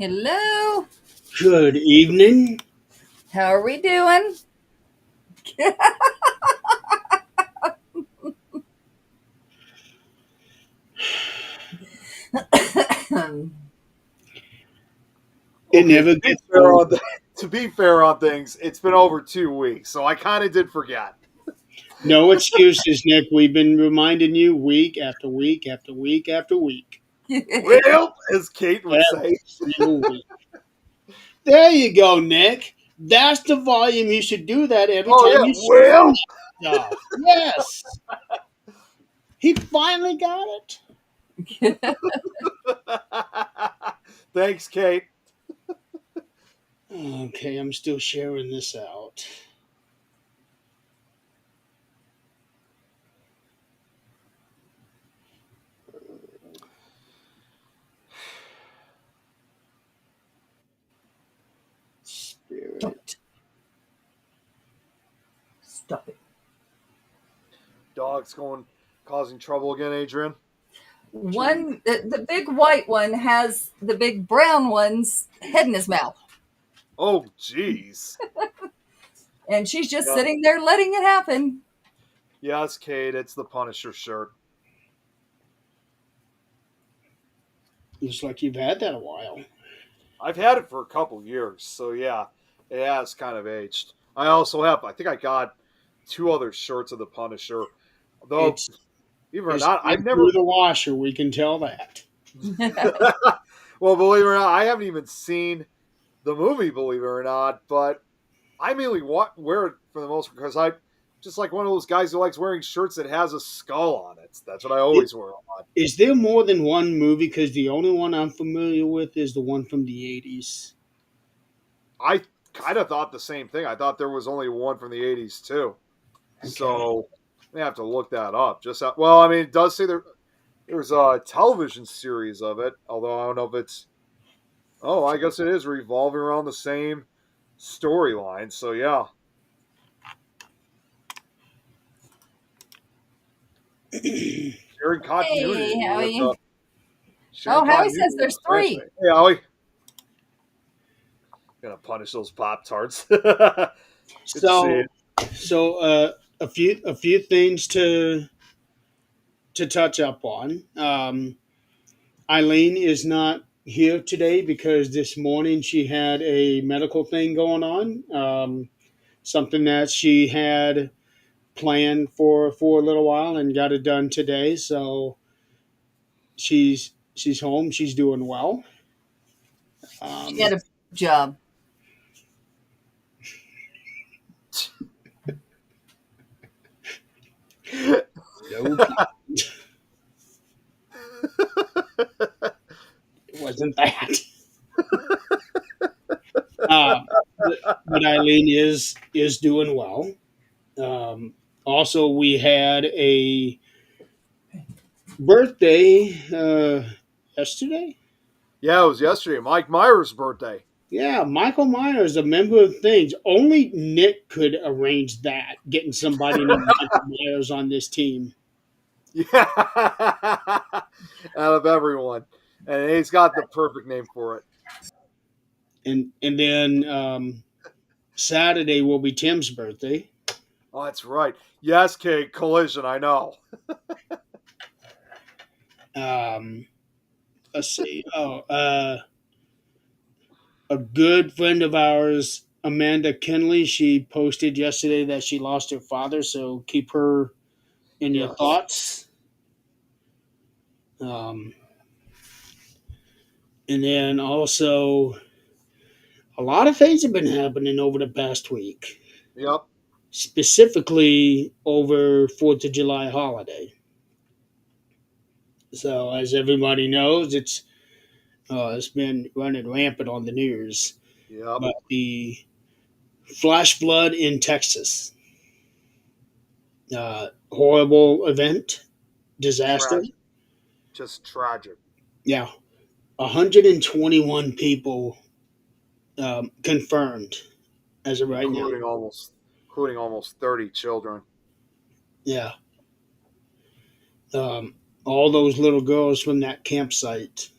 Hello. Good evening. How are we doing? It Okay, never gets old. to be fair on things, it's been over 2 weeks, so I kind of did forget. No excuses, Nick. We've been reminding you week after week after week after week. Well, as Kate would say. Every single week. There you go, Nick. That's the volume. You should do that every Oh time yeah, you say well. stuff. Yes. He finally got it. Thanks, Kate. Okay, I'm still sharing this out. Spirit. Don't stop it. Dog's going causing trouble again, Adrian. The big white one has the big brown one's head in his mouth, Oh, jeez. and she's just Yeah. sitting there letting it happen. Yes, Kate, it's the Punisher shirt. Looks like you've had that a while. I've had it for a couple years, so yeah, it has kind of aged. I also have, I think I got two other shirts of the Punisher. Though, It's even or it's not, been I've through never. the washer, we can tell that. Well, believe it or not, I haven't even seen the movie. Believe it or not, but I mainly wear it for the most because I just like one of those guys who likes wearing shirts that has a skull on it. That's what I always wear a lot. Is there more than one movie? Because the only one I'm familiar with is the one from the 80s. I kind of thought the same thing. I thought there was only one from the '80s too. Okay. So I have to look that up. Well, I mean, it does say there's a television series of it, although I don't know if it's. Oh, I guess it is revolving around the same storyline. So yeah, sharing continuity Hey, with Howie. sharing Oh, Howie continuity says with there's a three. classmate. Hey, Ollie, gonna punish those Pop Tarts. Good to see So, you. a few things to touch up on. Eileen is not here today because this morning she had a medical thing going on. Something that she had planned for a little while and got it done today. So she's home. She's doing well. She Um, had a job. no, it wasn't that. Uh, but Eileen is doing well. Um, Also, we had a birthday yesterday. Yeah, it was yesterday. Mike Myers' birthday. Yeah, Michael Myers, a member of Things. Only Nick could arrange that, getting somebody named Michael Myers on this team. Yeah, out of everyone, and he's got the perfect name for it. And then Saturday will be Tim's birthday. Oh, that's right. Yes, Kate. Collision. I know. Um, let's see. A good friend of ours, Amanda Kenley, she posted yesterday that she lost her father. So keep her in your Yes. thoughts. Um, and then also, a lot of things have been happening over the past week, Yep. specifically over Fourth of July holiday. So, as everybody knows, it's been running rampant on the news. Yep. But the flash flood in Texas, horrible event, disaster. Tragic. Just tragic. Yeah, 121 people confirmed as of right now. Including almost 30 children. Yeah, all those little girls from that campsite.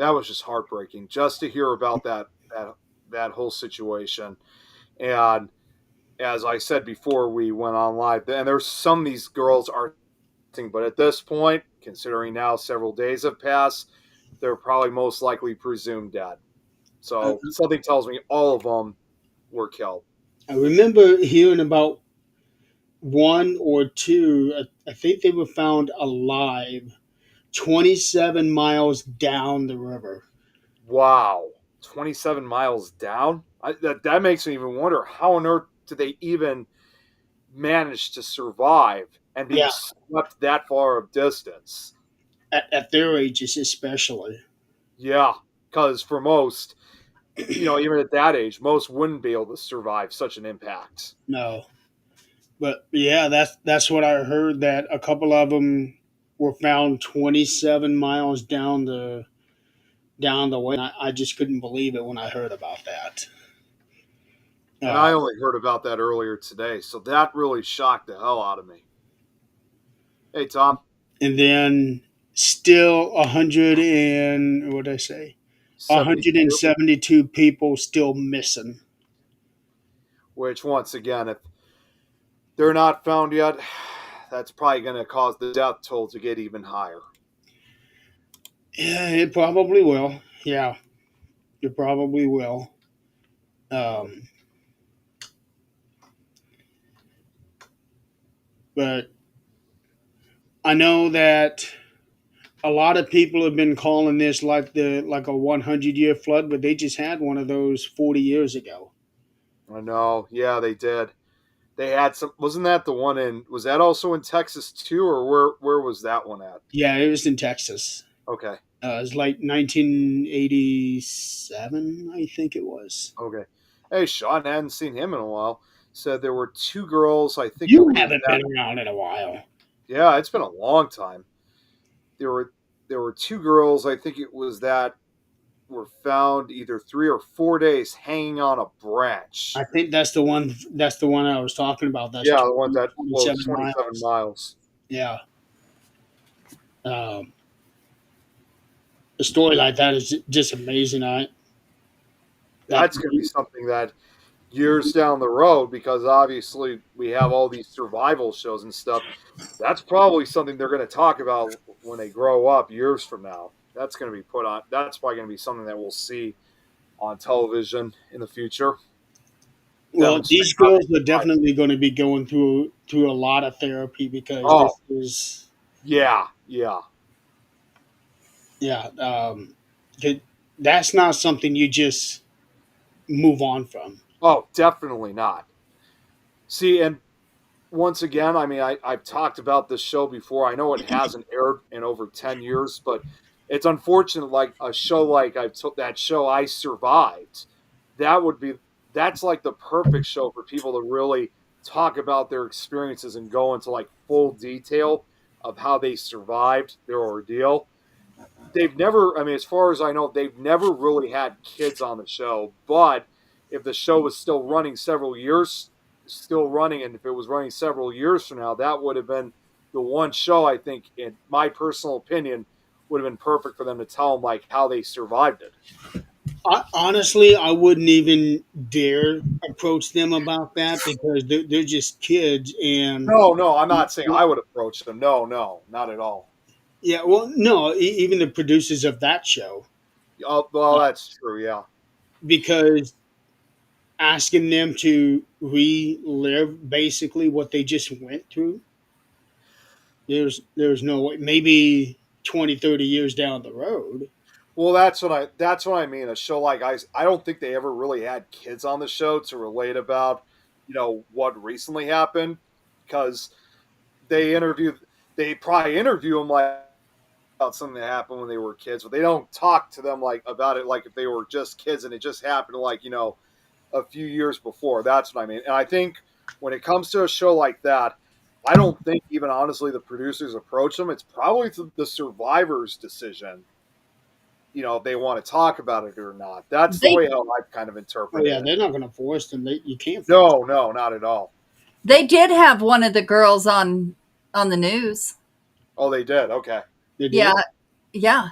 that was just heartbreaking just to hear about that whole situation. And as I said before we went on live, and there's some of these girls are, but at this point, considering now several days have passed, they're probably most likely presumed dead. I, So something tells me all of them were killed. I remember hearing about one or two. I think they were found alive 27 miles down the river. Wow, 27 miles down. That makes me even wonder how on earth did they even manage to survive and being Yeah, swept that far of distance. at their ages especially. Yeah, because for most, even at that age, most wouldn't be able to survive such an impact. No, but yeah, that's what I heard. That a couple of them were found 27 miles down the way. And I just couldn't believe it when I heard about that. And I Uh, only heard about that earlier today, so that really shocked the hell out of me. Hey, Tom. and then still 100 and what did I say? 72, 172 people still missing. which once again, if they're not found yet, that's probably going to cause the death toll to get even higher. Yeah, it probably will. Yeah, it probably will. Um, but I know that a lot of people have been calling this like a 100-year flood, but they just had one of those 40 years ago. I know. Yeah, they did. They had some. Wasn't that the one in? Was that also in Texas too, or where was that one at? Yeah, it was in Texas. Okay. It was like 1987, I think it was. Okay. Hey, Sean, I hadn't seen him in a while. Said there were two girls. I think it You was haven't that. been around in a while. Yeah, it's been a long time. There were two girls. I think it was that were found either 3 or 4 days hanging on a branch. I think that's the one. That's the one I was talking about. That's Yeah, the one that was 27 27 miles. miles. Yeah. Um, a story like that is just amazing. That's going to be something that years down the road, because obviously we have all these survival shows and stuff. That's probably something they're going to talk about when they grow up years from now. That's going to be put on. That's probably going to be something that we'll see on television in the future. Well, these Demonstrate how girls they are definitely going to be going through a lot of therapy because Oh, this is yeah. yeah. That's not something you just move on from. Oh, definitely not. See, and once again, I mean, I've talked about this show before. I know it hasn't aired in over 10 years, but it's unfortunate. Like a show like that show I Survived, that would be that's like the perfect show for people to really talk about their experiences and go into like full detail of how they survived their ordeal. They've never, I mean, as far as I know, they've never really had kids on the show. But if the show was still running, and if it was running several years from now, that would have been the one show I think, in my personal opinion, would have been perfect for them to tell them like how they survived it. Honestly, I wouldn't even dare approach them about that because they're just kids. And No, I'm not saying I would approach them. No, not at all. yeah, well, no, even the producers of that show, Oh, well, that's true. Yeah. because asking them to relive basically what they just went through, there's no way. Maybe 20, 30 years down the road. Well, that's what I mean. A show like I don't think they ever really had kids on the show to relate about, what recently happened, because they probably interview them like about something that happened when they were kids, but they don't talk to them like about it like if they were just kids and it just happened like a few years before. That's what I mean. And I think when it comes to a show like that, I don't think even honestly the producers approach them. It's probably the survivors' decision. If they want to talk about it or not. That's the They way how I've kind of Oh interpreted yeah, it. they're not going to force them. You can't force them. No, not at all. they did have one of the girls on the news. Oh, they did. Okay. They do. Yeah, yeah.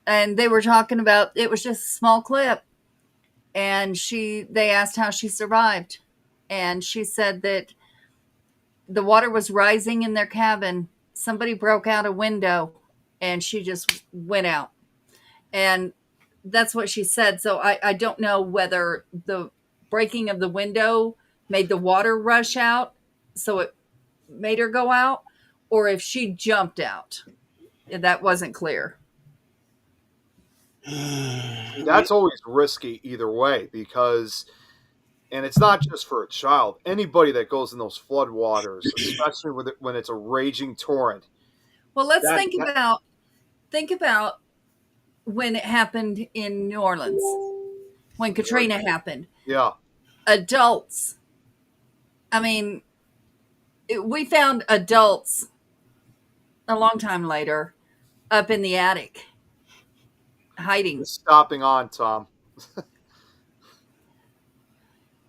and they were talking about, it was just a small clip, and they asked how she survived, and she said that the water was rising in their cabin. Somebody broke out a window, and she just went out, and that's what she said. So I don't know whether the breaking of the window made the water rush out, so it made her go out, or if she jumped out. That wasn't clear. That's always risky either way because, and it's not just for a child. Anybody that goes in those floodwaters, especially when it's a raging torrent. Well, let's That- think about when it happened in New Orleans, when Katrina happened. Yeah, Adults, I mean, we found adults a long time later up in the attic hiding. stopping on, Tom.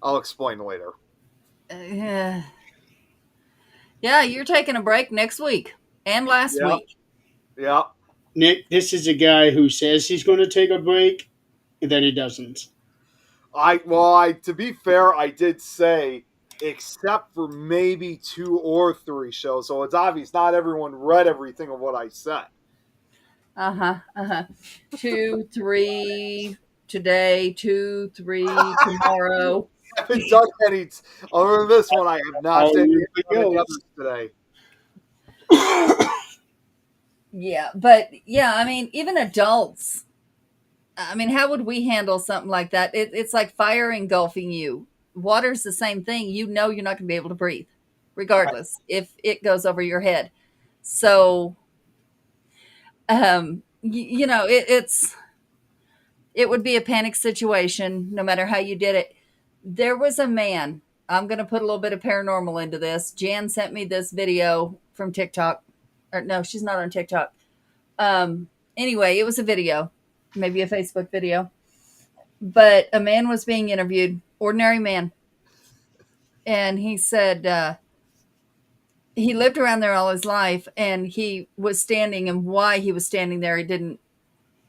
I'll explain later. Yeah, you're taking a break next week and last Yeah. week. Yeah. Nick, this is a guy who says he's going to take a break, and then he doesn't. To be fair, I did say except for maybe 2 or 3 shows, so it's obvious not everyone read everything of what I said. 2, 3 today, 2, 3 tomorrow. I haven't done any other than this one. I have not Oh, done here we any go. others today. Yeah, but yeah, I mean, even adults. I mean, how would we handle something like that? It's like fire engulfing you. Water's the same thing. You know you're not going to be able to breathe, regardless if it goes over your head. So, it would be a panic situation no matter how you did it. There was a man. I'm going to put a little bit of paranormal into this. Jan sent me this video from TikTok. Or no, she's not on TikTok. Anyway, it was a video, maybe a Facebook video. But a man was being interviewed, ordinary man. And he said he lived around there all his life, and he was standing, and why he was standing there, he didn't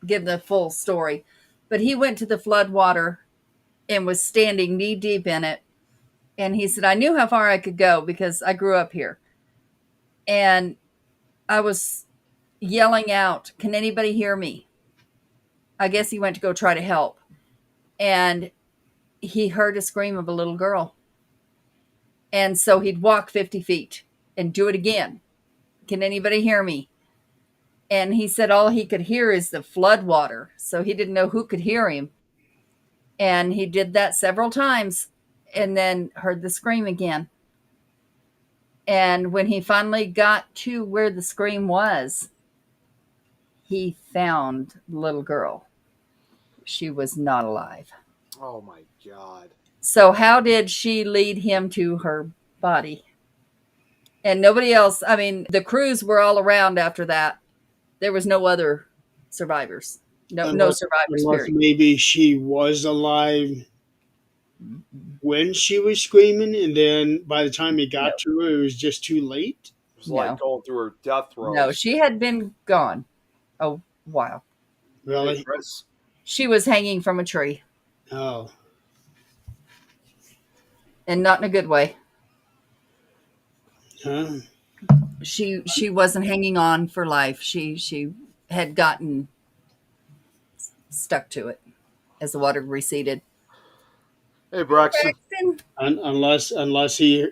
give the full story. But he went to the flood water and was standing knee deep in it. And he said, I knew how far I could go because I grew up here. And I was yelling out, can anybody hear me? I guess he went to go try to help. And he heard a scream of a little girl. And so he'd walk 50 feet and do it again. Can anybody hear me? And he said all he could hear is the flood water. So he didn't know who could hear him. And he did that several times and then heard the scream again. And when he finally got to where the scream was, he found the little girl. She was not alive. Oh my God. So how did she lead him to her body? And nobody else, I mean, the crews were all around after that. There was no other survivors. No survivors, Unless period. maybe she was alive when she was screaming, and then by the time he got to her, it was just too late. It was like No. going through her death throes. No, she had been gone a while. Really? Hey, Chris. She was hanging from a tree, Oh. and not in a good way. Huh? She wasn't hanging on for life. She had gotten stuck to it as the water receded. Hey, Braxton. Unless he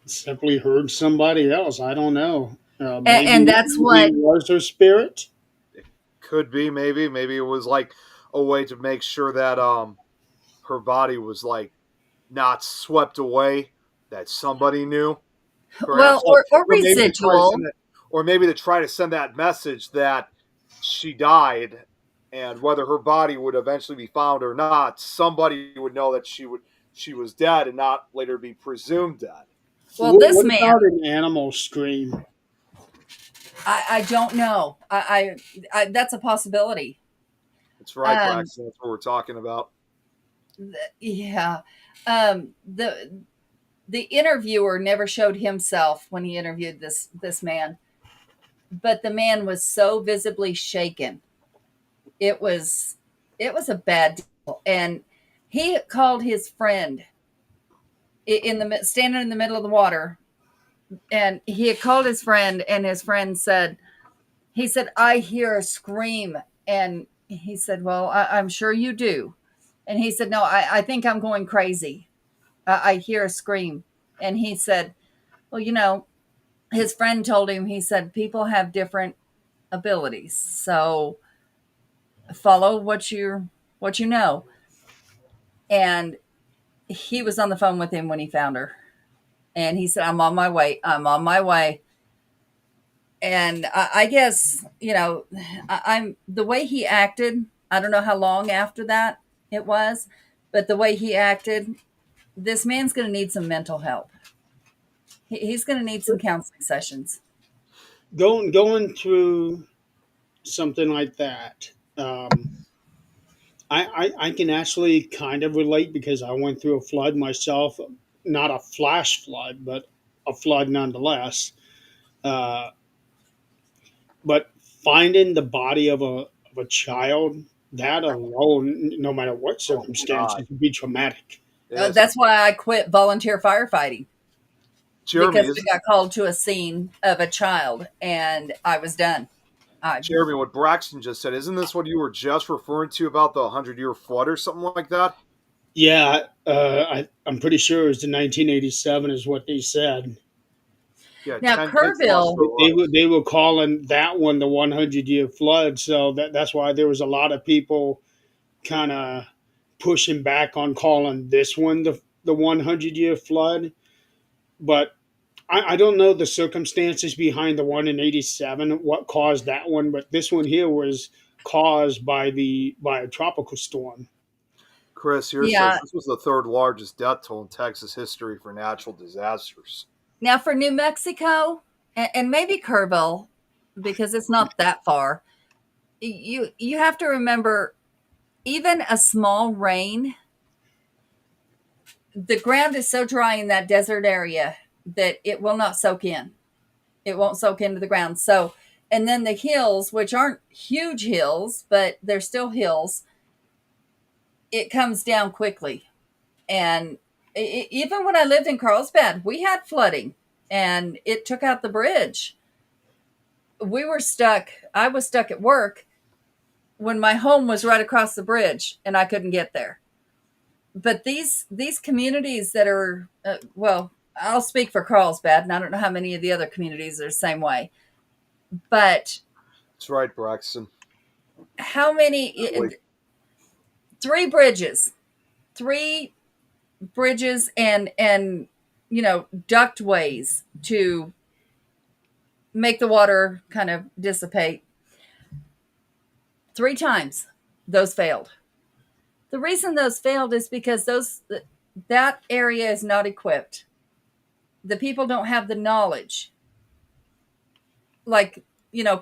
simply heard somebody else. I don't know. And that's what was her spirit. Could be, maybe. Maybe it was like a way to make sure that her body was like not swept away, that somebody knew. Well, Perhaps, or maybe to try to residual. send that- or maybe to try to send that message that she died, and whether her body would eventually be found or not, somebody would know that she was dead and not later be presumed dead. Well, this what man, about an animal scream? I don't know. I that's a possibility. That's right, Um, Braxton. That's what we're talking about. Yeah. The interviewer never showed himself when he interviewed this man, but the man was so visibly shaken it was a bad deal. And he called his friend in the standing in the middle of the water, and he had called his friend, and his friend said, he said, I hear a scream. And he said, well, I'm sure you do. And he said, no, I think I'm going crazy. I hear a scream. And he said, well, his friend told him, he said, people have different abilities. So follow what you know. And he was on the phone with him when he found her. And he said, I'm on my way. I'm on my way. And I guess, I'm the way he acted. I don't know how long after that it was, but the way he acted, this man's going to need some mental help. He's going to need some counseling sessions. Going through something like that. I can actually kind of relate because I went through a flood myself, not a flash flood, but a flood nonetheless. Uh, but finding the body of a child, that alone, no matter what Oh my circumstances, God. would be traumatic. Yes. That's why I quit volunteer firefighting, Jeremy, because we got called to a scene of a child and I was done. Jeremy, what Braxton just said, isn't this what you were just referring to about the 100-year flood or something like that? Yeah, I'm pretty sure it was the 1987 is what they said. Yeah, Now, 10 kids lost Kerrville, their lives. They were calling that one the 100-year flood, so that's why there was a lot of people kind of pushing back on calling this one the 100-year flood. But I don't know the circumstances behind the one in '87, what caused that one, but this one here was caused by a tropical storm. Chris here says yeah. this was the third largest death toll in Texas history for natural disasters. Now for New Mexico and maybe Kerrville, because it's not that far, you have to remember, even a small rain, the ground is so dry in that desert area that it will not soak in. It won't soak into the ground. So, and then the hills, which aren't huge hills, but they're still hills, it comes down quickly. And even when I lived in Carlsbad, we had flooding and it took out the bridge. We were stuck. I was stuck at work when my home was right across the bridge and I couldn't get there. But these communities that are well, I'll speak for Carlsbad, and I don't know how many of the other communities are the same way. But That's right, Braxton. how many? Wait, Three bridges, three bridges, and ductways to make the water kind of dissipate. Three times those failed. The reason those failed is because that area is not equipped. The people don't have the knowledge, like,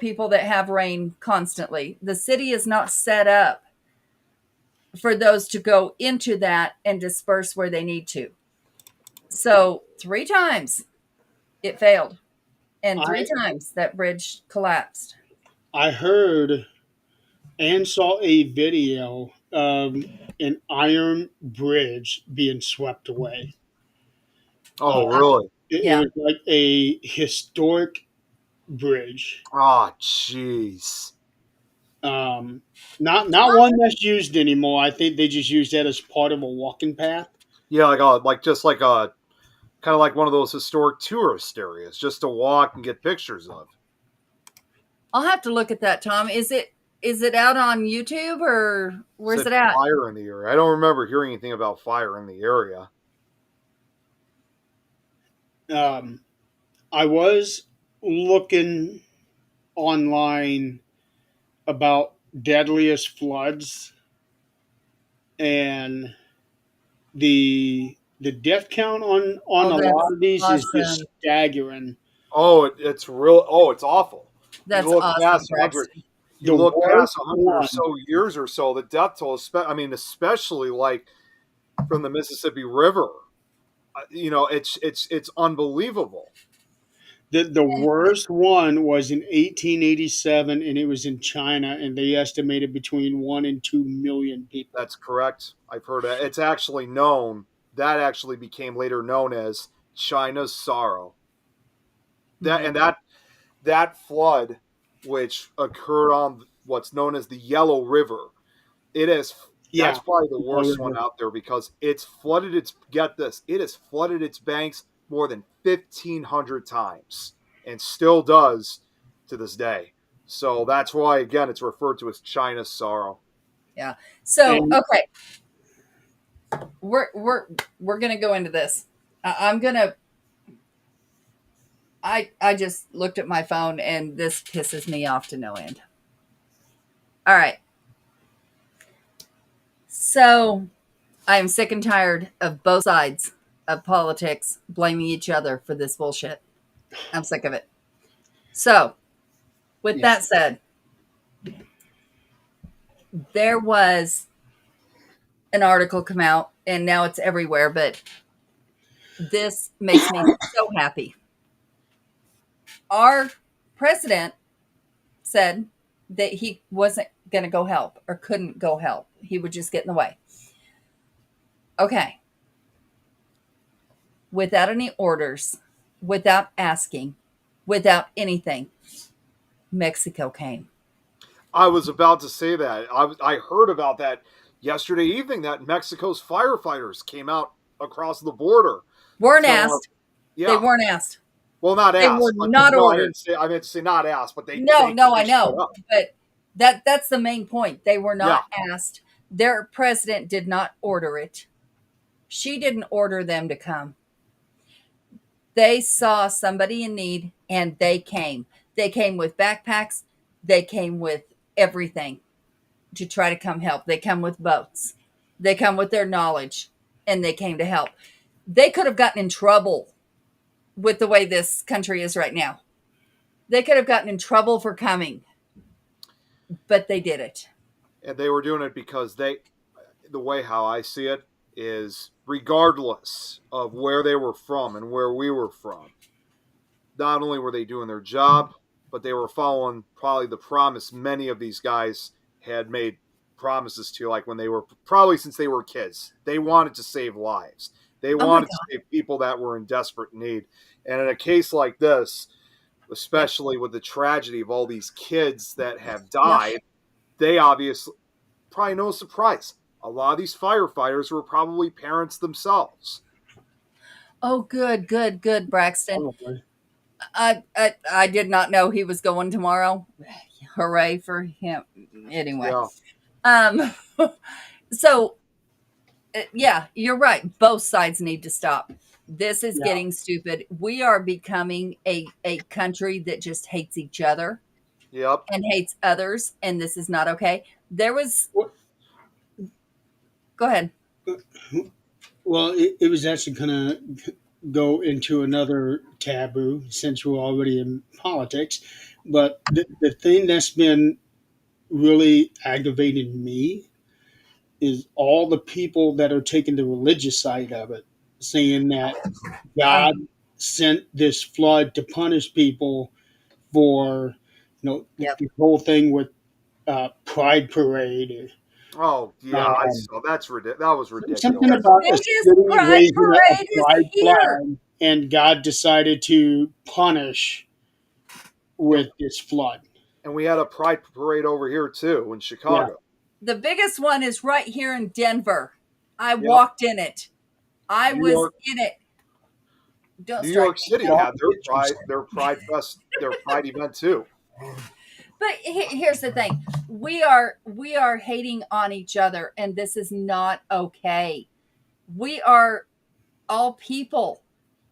people that have rain constantly. The city is not set up for those to go into that and disperse where they need to. So three times it failed, and I three times that bridge collapsed. I heard and saw a video of an iron bridge being swept away. oh, Uh, really? it Yeah. was like a historic bridge. Ah, jeez. Um, not one that's used anymore. I think they just use that as part of a walking path. Yeah, like a kind of like one of those historic tourist areas, just to walk and get pictures of. I'll have to look at that, Tom. Is it out on YouTube, or where's Said it at? fire in the area. I don't remember hearing anything about fire in the area. Um, I was looking online about deadliest floods, and the death count on Oh, a lot that's of these is just awesome. staggering. Oh, it's real. Oh, it's awful. You That's look awesome, past 100. Braxton. You The look worst past 100 or one, so years or so. The death toll, I mean, especially like from the Mississippi River. It's unbelievable. The worst one was in 1887, and it was in China, and they estimated between 1 and 2 million people. That's correct. I've heard that. It's actually known, that actually became later known as China's Sorrow. That Mhm. and that flood, which occurred on what's known as the Yellow River, it is Yeah. that's probably the worst one out there because it's flooded its get this, it has flooded its banks more than 1,500 times and still does to this day. So that's why again it's referred to as China's Sorrow. Yeah. So, And okay, we're gonna go into this. I'm gonna. I just looked at my phone and this pisses me off to no end. All right. So I am sick and tired of both sides of politics blaming each other for this bullshit. I'm sick of it. So, with yeah, that said, there was an article come out and now it's everywhere, but this makes me so happy. Our president said that he wasn't going to go help or couldn't go help. He would just get in the way. Okay. Without any orders, without asking, without anything, Mexico came. I was about to say that. I heard about that yesterday evening that Mexico's firefighters came out across the border. Weren't So asked. yeah, They weren't asked. well, not They were asked, but not no, I ordered. didn't say. I meant to say not asked, but No, no, I they showed know. up. But that's the main point. They were Yeah, not asked. Their president did not order it. She didn't order them to come. They saw somebody in need and they came. They came with backpacks. They came with everything to try to come help. They come with boats. They come with their knowledge and they came to help. They could have gotten in trouble with the way this country is right now. They could have gotten in trouble for coming, but they did it. and they were doing it because the way how I see it is regardless of where they were from and where we were from, not only were they doing their job, but they were following probably the promise many of these guys had made promises to, like when they were probably since they were kids. They wanted to save lives. They Oh my wanted to God. save people that were in desperate need. And in a case like this, Yep. especially with the tragedy of all these kids that have Yep. died, they obviously, probably no surprise, a lot of these firefighters were probably parents themselves. Oh, good, good, good, Braxton. probably. I did not know he was going tomorrow. Hooray for him. Anyway. Yeah. Um, so yeah, you're right. Both sides need to stop. This is Yeah. getting stupid. We are becoming a country that just hates each other Yep. and hates others, and this is not okay. There was, What- go ahead. Well, it was actually going to go into another taboo since we're already in politics. But the thing that's been really aggravating me is all the people that are taking the religious side of it, saying that God sent this flood to punish people for, Yep. the whole thing with Pride Parade. Oh yeah, I Um, saw that was ridiculous. Something The about a biggest city pride raising a parade is pride here. flag, and God decided to punish with this flood. And we had a pride parade over here too in Chicago. The biggest one is right here in Denver. I Yep. walked in it. I New was York- in it. Don't New strike York me. City Yeah. had their pride fest, their pride event too. But here's the thing: we are hating on each other, and this is not okay. We are all people.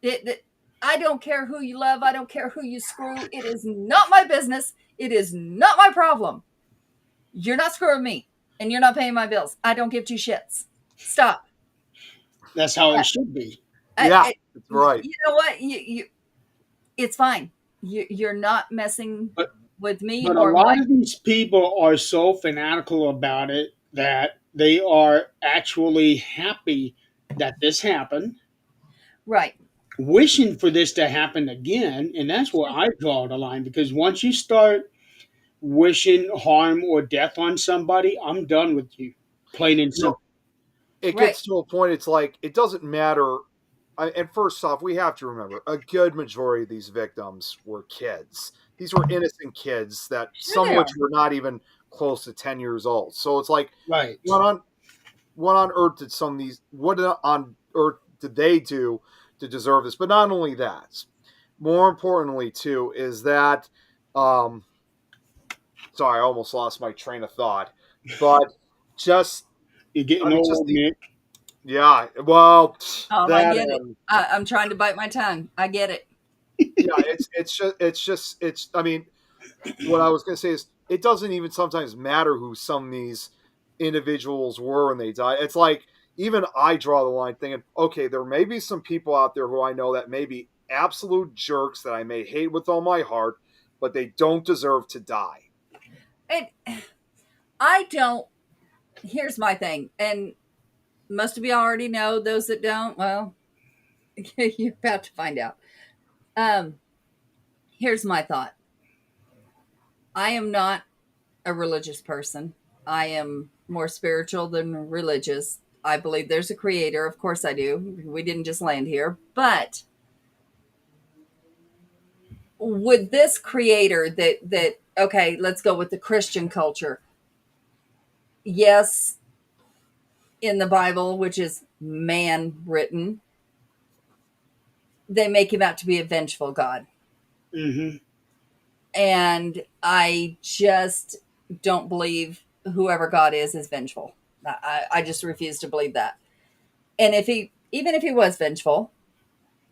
I don't care who you love. I don't care who you screw. It is not my business. It is not my problem. You're not screwing me, and you're not paying my bills. I don't give two shits. Stop. That's how it should be. Yeah, that's right. You know what? It's fine. You're not messing But- with me But a or lot my. of these people are so fanatical about it that they are actually happy that this happened. Right. wishing for this to happen again. And that's where I draw the line, because once you start wishing harm or death on somebody, I'm done with you. Plain and You know, simple. it Right. gets to a point. It's like it doesn't matter. And first off, we have to remember a good majority of these victims were kids. These were innocent kids that Sure some they of which are. were not even close to 10 years old. So it's like, Right. what on earth did some of these? What on earth did they do to deserve this? But not only that, more importantly too, is that um, sorry, I almost lost my train of thought. But just, You're getting I mean, just old, the Nick. yeah. Well, I that get it. and I'm trying to bite my tongue. I get it. yeah, it's. I mean, what I was going to say is it doesn't even sometimes matter who some of these individuals were when they died. It's like even I draw the line thinking, okay, there may be some people out there who I know that may be absolute jerks that I may hate with all my heart, but they don't deserve to die. And I don't. Here's my thing, and most of you already know. Those that don't, well, you're about to find out. Um, Here's my thought. I am not a religious person. I am more spiritual than religious. I believe there's a creator. Of course I do. We didn't just land here. But would this creator that okay, let's go with the Christian culture. Yes, in the Bible, which is man written, they make him out to be a vengeful God. Hmm. And I just don't believe whoever God is vengeful. I just refuse to believe that. And even if he was vengeful,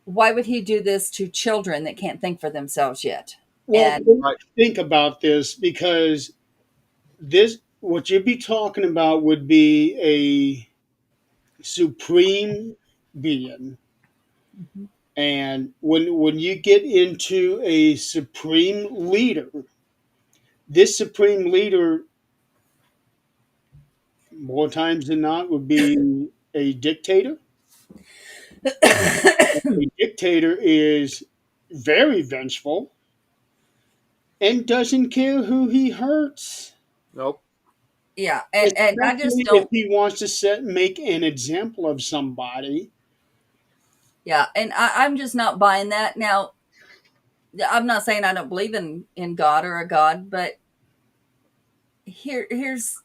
why would he do this to children that can't think for themselves yet? Well, And Right? think about this, because this, what you'd be talking about, would be a supreme being. And when you get into a supreme leader, this supreme leader, more times than not, would be a dictator. A dictator is very vengeful and doesn't care who he hurts, Nope. yeah, and I just especially if don't. he wants to make an example of somebody. Yeah, and I'm just not buying that. Now, I'm not saying I don't believe in God or a God, but here's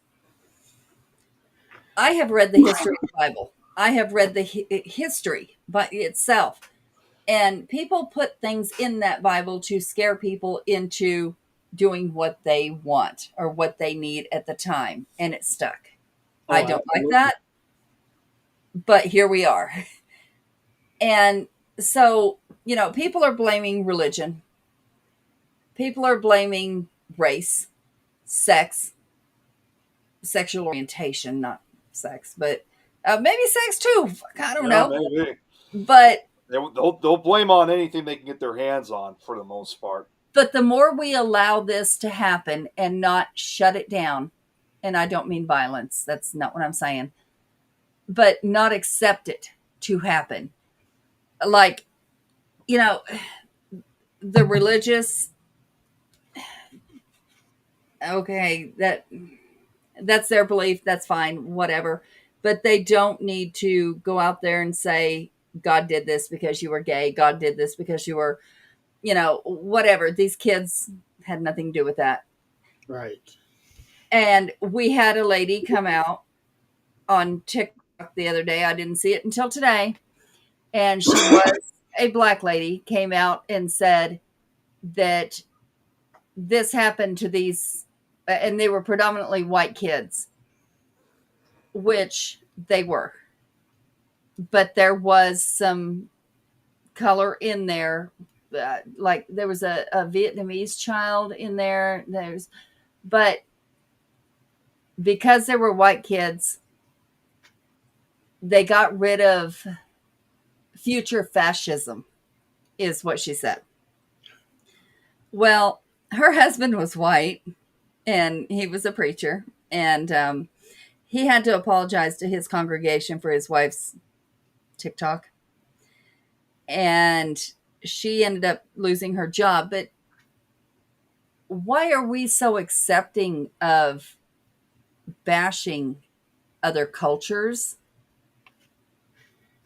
I have read the history of the Bible. I have read the history by itself. And people put things in that Bible to scare people into doing what they want or what they need at the time. And it stuck. I Oh, don't like absolutely. that, but here we are. And so, people are blaming religion, people are blaming race, sex, sexual orientation, not sex, but maybe sex too. Fuck, I don't Yeah, know. maybe. But They'll blame on anything they can get their hands on for the most part. but the more we allow this to happen and not shut it down, and I don't mean violence, that's not what I'm saying, but not accept it to happen. Like, you know, the religious, okay, that's their belief, that's fine, whatever. But they don't need to go out there and say, God did this because you were gay, God did this because you were, whatever. These kids had nothing to do with that. Right. And we had a lady come out on TikTok the other day. I didn't see it until today. And she was a black lady, came out and said that this happened to these, and they were predominantly white kids, which they were. But there was some color in there. Like there was a Vietnamese child in there. But because there were white kids, they got rid of future fascism, is what she said. Well, her husband was white and he was a preacher, and he had to apologize to his congregation for his wife's TikTok. and she ended up losing her job. But why are we so accepting of bashing other cultures?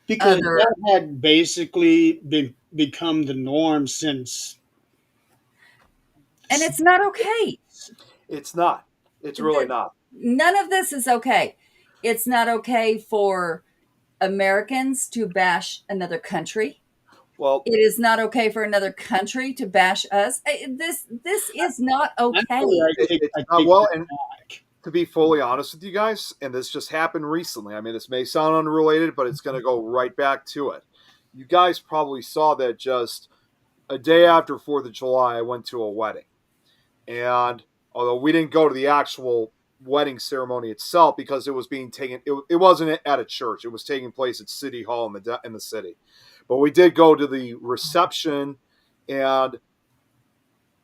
Because Other, that had basically become the norm since. and it's not okay. It's not. It's really not. None of this is okay. It's not okay for Americans to bash another country. Well, It is not okay for another country to bash us. This is not okay. Actually, it's I not take well. that And back. to be fully honest with you guys, and this just happened recently. I mean, this may sound unrelated, but it's going to go right back to it. You guys probably saw that just a day after 4th of July, I went to a wedding. And although we didn't go to the actual wedding ceremony itself because it was being taken, it wasn't at a church. It was taking place at City Hall in the city. But we did go to the reception, and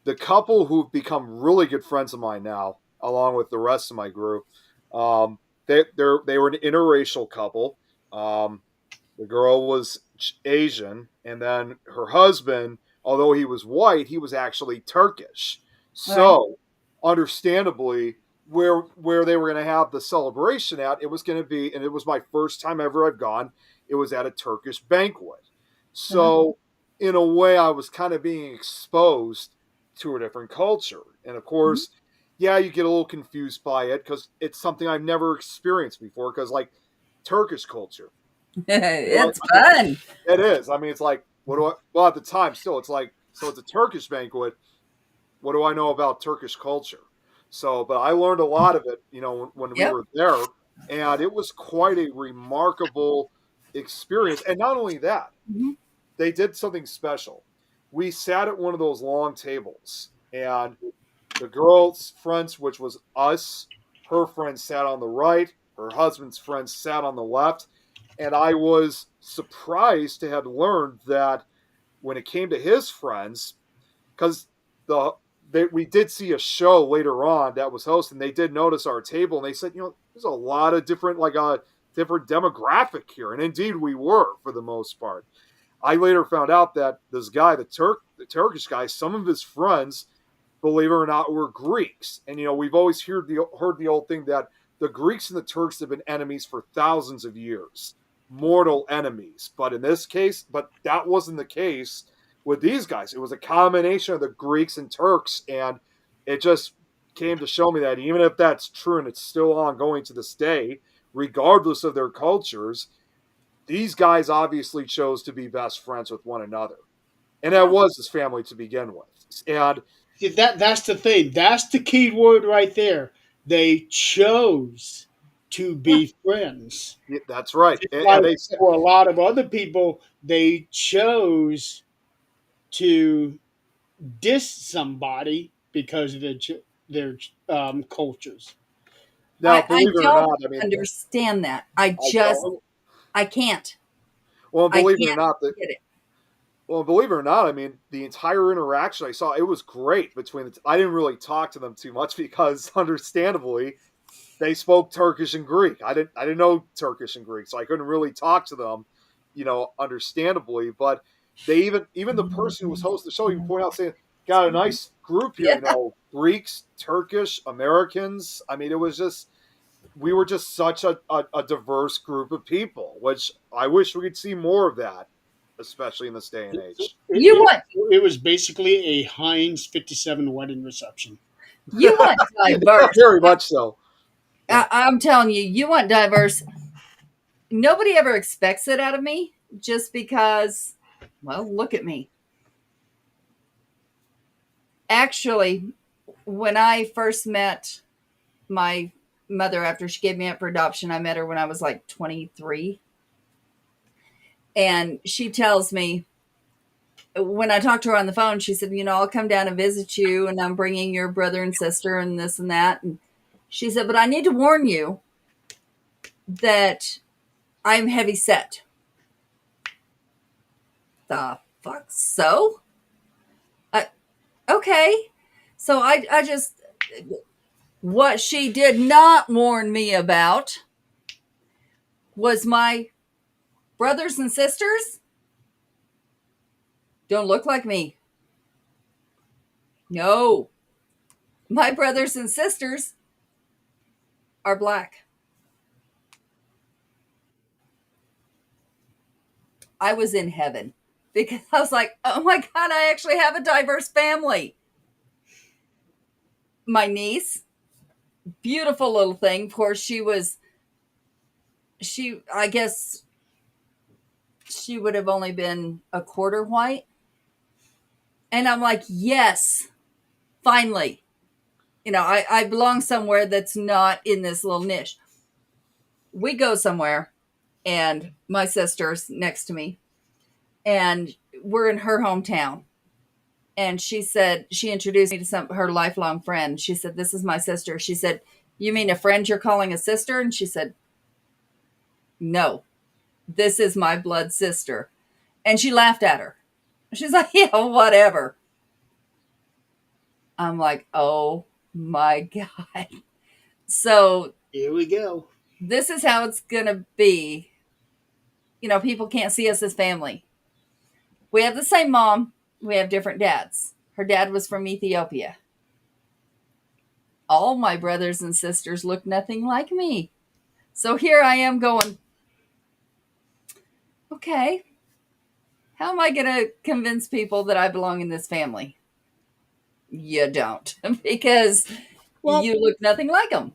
the couple who've become really good friends of mine now, along with the rest of my group, they were an interracial couple. The girl was Asian, and then her husband, although he was white, he was actually Turkish. So, understandably, where they were going to have the celebration at, it was going to be, and it was my first time ever I've gone. It was at a Turkish banquet. So, in a way, I was kind of being exposed to a different culture, and of course, yeah, you get a little confused by it because it's something I've never experienced before. Because like Turkish culture. It's fun. It is. I mean, it's like, well, at the time, still, it's like, so it's a Turkish banquet. What do I know about Turkish culture? So, but I learned a lot of it, when we Yep. were there, and it was quite a remarkable experience. And not only that, Mhm. they did something special. We sat at one of those long tables, and the girl's friends, which was us, her friends sat on the right, her husband's friends sat on the left. And I was surprised to have learned that when it came to his friends, because we did see a show later on that was hosted, and they did notice our table, and they said, there's a lot of different, like a different demographic here, and indeed we were for the most part. I later found out that this guy, the Turkish guy, some of his friends, believe it or not, were Greeks, and we've always heard the old thing that the Greeks and the Turks have been enemies for thousands of years. Mortal enemies. But in this case, that wasn't the case with these guys. It was a combination of the Greeks and Turks, and it just came to show me that even if that's true and it's still ongoing to this day, regardless of their cultures, these guys obviously chose to be best friends with one another. And that was his family to begin with. And That's the thing. That's the key word right there. They chose to be friends. that's right. Just And like they said, for a lot of other people, they chose to diss somebody because of their cultures. now, I believe it or don't not, I mean, understand that. I don't. can't. Well, I believe it or can't not, get it. Well, believe it or not, I mean, the entire interaction I saw, it was great between I didn't really talk to them too much because, understandably, they spoke Turkish and Greek. I didn't know Turkish and Greek, so I couldn't really talk to them, understandably. But they even the person who was hosting the show even pointed out saying, "Got a nice group here, Yeah. Greeks, Turkish, Americans." I mean, we were just such a diverse group of people, which I wish we could see more of that, especially in this day and age. You want It was basically a Heinz 57 wedding reception. diverse. Very much so. I'm telling you, you want diverse. Nobody ever expects it out of me just because, well, look at me. Actually, when I first met my mother after she gave me up for adoption, I met her when I was like 23. And she tells me, when I talked to her on the phone, she said, I'll come down and visit you, and I'm bringing your brother and sister and this and that. And she said, but I need to warn you that I'm heavy set. The fuck? So? Okay. So I just, what she did not warn me about was my brothers and sisters don't look like me. No, my brothers and sisters are black. I was in heaven because I was like, oh my God, I actually have a diverse family. My niece, beautiful little thing. Of course, I guess she would have only been a quarter white. And I'm like, yes, finally. I belong somewhere that's not in this little niche. We go somewhere, and my sister's next to me, and we're in her hometown. And she introduced me to her lifelong friend. She said, "This is my sister." She said, "You mean a friend you're calling a sister?" And she said, "No, this is my blood sister." And she laughed at her. She's like, "Yeah, whatever." I'm like, oh my God. So Here we go. this is how it's going to be. People can't see us as family. We have the same mom. We have different dads. Her dad was from Ethiopia. All my brothers and sisters look nothing like me. So here I am going, okay, how am I going to convince people that I belong in this family? You don't, because Well, you look nothing like them.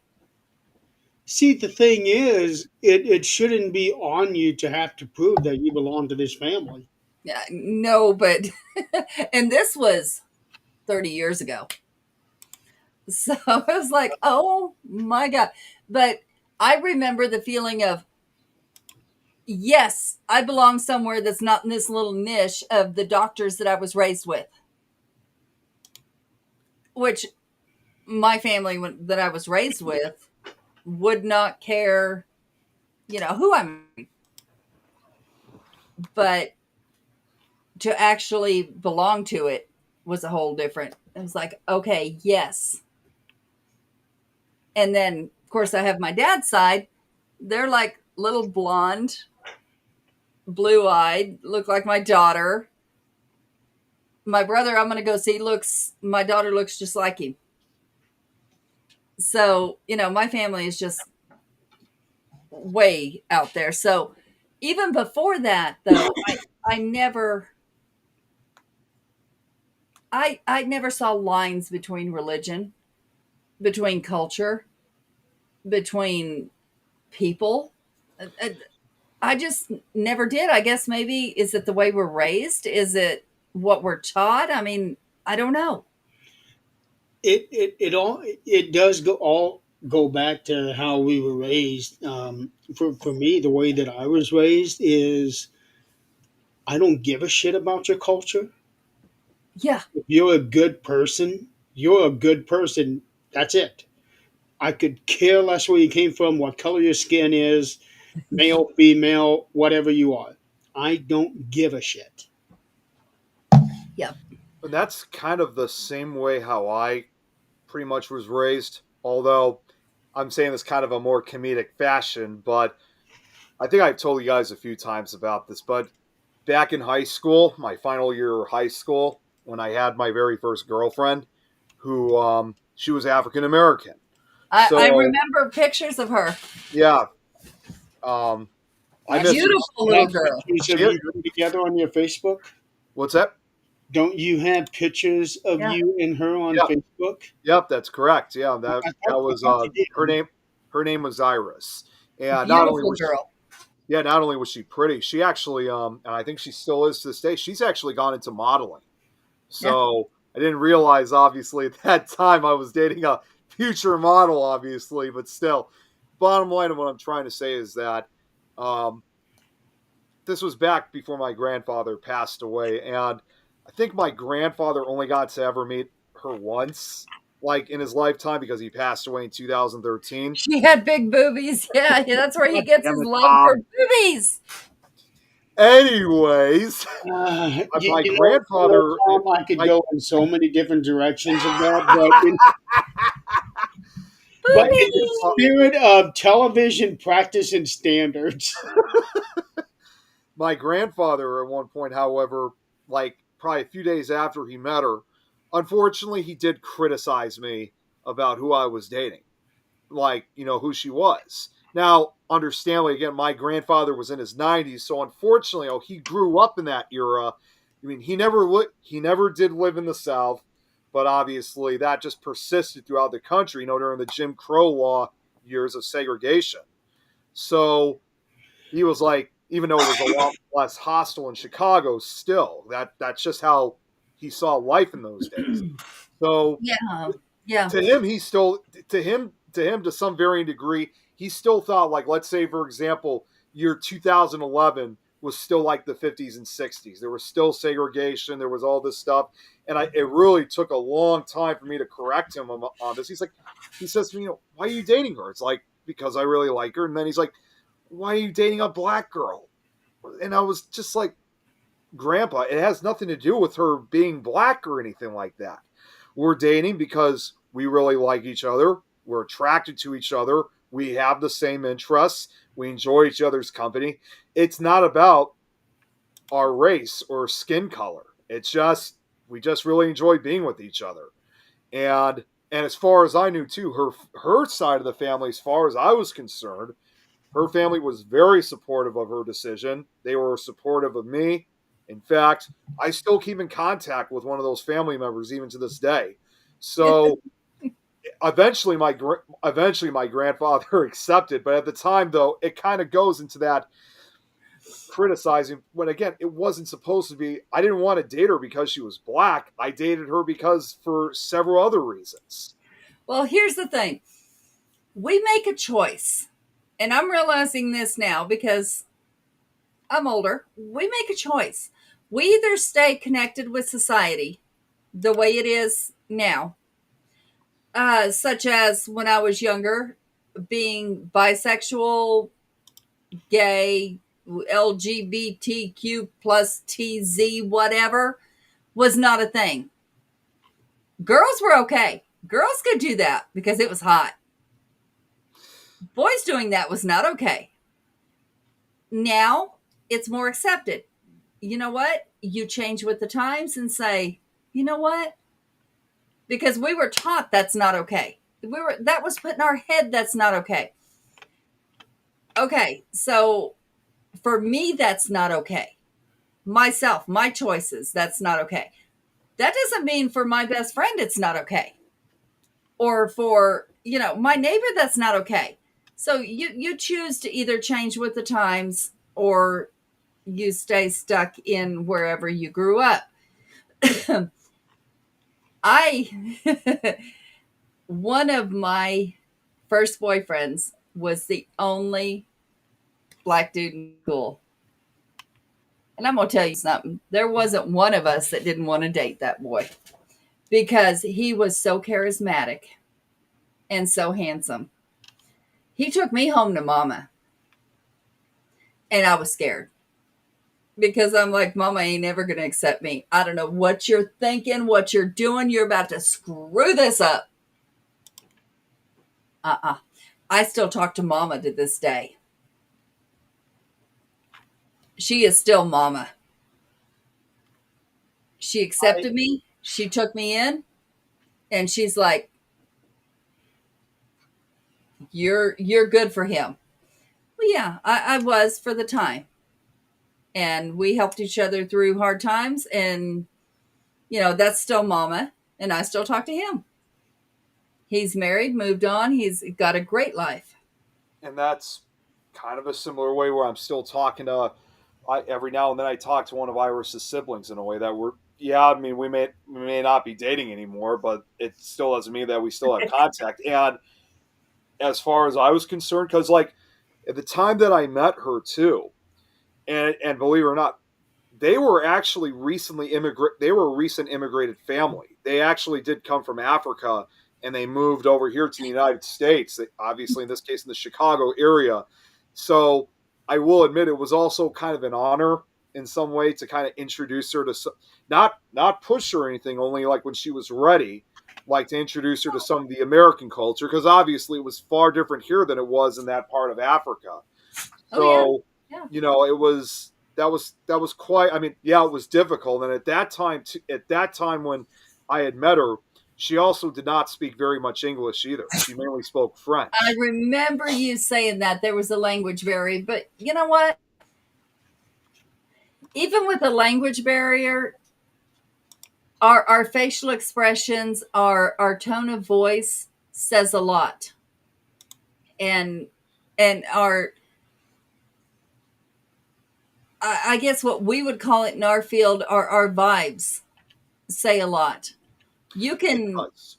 see, the thing is, it shouldn't be on you to have to prove that you belong to this family. Yeah, no, but, and this was 30 years ago. So I was like, oh my God. But I remember the feeling of, yes, I belong somewhere that's not in this little niche of the doctors that I was raised with, which my family that I was raised with would not care, who I'm. But to actually belong to it was a whole different. It was like, okay, yes. And then, of course, I have my dad's side. They're like little blonde, blue-eyed, look like my daughter. My brother, I'm going to go see, my daughter looks just like him. So, my family is just way out there. So even before that, though, I never, I never saw lines between religion, between culture, between people. I just never did. I guess maybe, is it the way we're raised? Is it what we're taught? I mean, I don't know. It does go back to how we were raised. For me, the way that I was raised is I don't give a shit about your culture. Yeah. If you're a good person, you're a good person. That's it. I could care less where you came from, what color your skin is, male, female, whatever you are. I don't give a shit. Yeah. And that's kind of the same way how I pretty much was raised, although I'm saying this kind of a more comedic fashion, but I think I've told you guys a few times about this, but back in high school, my final year of high school, when I had my very first girlfriend, who she was African American. I So remember pictures of her. yeah, um, I miss her. Beautiful little girl. Pictures of you two together on your Facebook? What's that? Don't you have pictures of Yeah. you and her on Yeah. Facebook? Yep, that's correct. Yeah, I that thought- was I thought you did. her name. Her name was Iris, and not only Beautiful was she, girl. yeah, not only was she pretty, she actually and I think she still is to this day. She's actually gone into modeling. So I didn't realize, obviously, at that time I was dating a future model, obviously, but still. Bottom line of what I'm trying to say is that this was back before my grandfather passed away, and I think my grandfather only got to ever meet her once, like in his lifetime, because he passed away in 2013. She had big boobies. Yeah, that's where he gets Damn his it, love Tom. for boobies. Anyways, my grandfather. Tom, I could go in so many different directions of that, but in the spirit of television practice and standards, My grandfather at one point, however, like probably a few days after he met her, unfortunately, he did criticize me about who I was dating, like, who she was. Now, understandably, again, my grandfather was in his 90s, so unfortunately, he grew up in that era. I mean, he never did live in the South, but obviously that just persisted throughout the country, during the Jim Crow law years of segregation. So he was like, even though it was a lot less hostile in Chicago, still that's just how he saw life in those days. So Yeah. Yeah. to him, to some varying degree, he still thought, like, let's say, for example, year 2011 was still like the 50s and 60s. There was still segregation. There was all this stuff. And it really took a long time for me to correct him on this. He says to me, why are you dating her? It's like, because I really like her. And then he's like, why are you dating a black girl? And I was just like, Grandpa, it has nothing to do with her being black or anything like that. We're dating because we really like each other. We're attracted to each other. We have the same interests. We enjoy each other's company. It's not about our race or skin color. It's just, we just really enjoy being with each other. And as far as I knew too, her side of the family, as far as I was concerned, her family was very supportive of her decision. They were supportive of me. In fact, I still keep in contact with one of those family members even to this day. So eventually my grandfather accepted, but at the time, though, it kind of goes into that criticizing, when again, it wasn't supposed to be. I didn't want to date her because she was black. I dated her because for several other reasons. Well, here's the thing. We make a choice. And I'm realizing this now because I'm older. We make a choice. We either stay connected with society the way it is now, such as when I was younger, being bisexual, gay, LGBTQ plus TZ, whatever, was not a thing. Girls were okay. Girls could do that because it was hot. Boys doing that was not okay. Now it's more accepted. You know what? You change with the times and say, you know what? Because we were taught that's not okay. That was put in our head that's not okay. Okay, so for me, that's not okay. Myself, my choices, that's not okay. That doesn't mean for my best friend it's not okay. Or for, my neighbor, that's not okay. So you choose to either change with the times or you stay stuck in wherever you grew up. One of my first boyfriends was the only black dude in school. And I'm going to tell you something. There wasn't one of us that didn't want to date that boy because he was so charismatic and so handsome. He took me home to mama. And I was scared because I'm like, mama ain't never going to accept me. I don't know what you're thinking, what you're doing. You're about to screw this up. I still talk to mama to this day. She is still mama. She accepted me. She took me in and she's like, you're good for him. Well, yeah, I was for the time. And we helped each other through hard times. And, that's still mama. And I still talk to him. He's married, moved on. He's got a great life. And that's kind of a similar way where I'm still talking to, every now and then I talk to one of Iris's siblings in a way that we may not be dating anymore, but it still doesn't mean that we still have contact. And as far as I was concerned, because like at the time that I met her too, and believe it or not, they were actually they were a recent immigrated family. They actually did come from Africa and they moved over here to the United States, obviously in this case in the Chicago area. So I will admit it was also kind of an honor in some way to kind of introduce her to, not push her or anything, only like when she was ready, like to introduce her to some of the American culture, because obviously it was far different here than it was in that part of Africa. So, yeah. it was, that was quite. I mean, yeah, it was difficult. And at that time when I had met her, she also did not speak very much English either. She mainly spoke I French. remember you saying that there was a language barrier, but you know what? Even with a language barrier, our facial expressions, our tone of voice says a lot. And our I guess what we would call it in our field are our vibes say a lot. You It can does.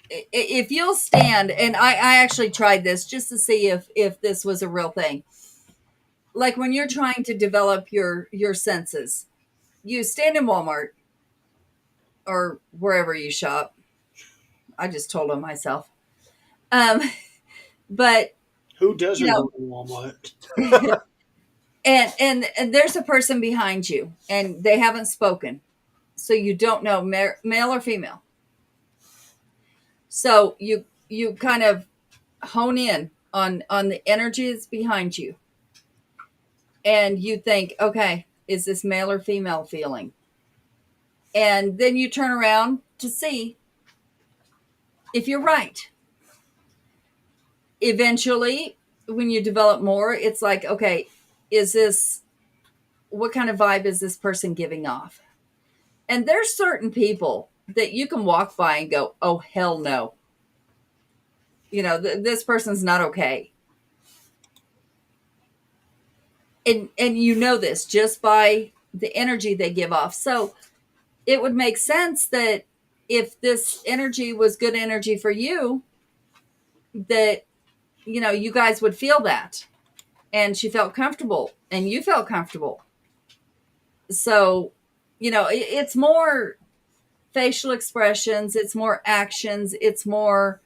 if you'll stand, and I actually tried this just to see if this was a real thing. Like when you're trying to develop your senses, you stand in Walmart or wherever you shop. I just told on myself. Um, but Who you doesn't know, go to Walmart? and there's a person behind you, and they haven't spoken, so you don't know male or female. So you kind of hone in on the energies behind you, and you think, okay, is this male or female feeling? And then you turn around to see if you're right. Eventually, when you develop more, it's like, okay, is this what kind of vibe is this person giving off? And there's certain people that you can walk by and go, oh, hell no. This person's not okay. And you know this just by the energy they give off. So it would make sense that if this energy was good energy for you, that, you guys would feel that. And she felt comfortable and you felt comfortable. So, it's more facial expressions, it's more actions, it's more,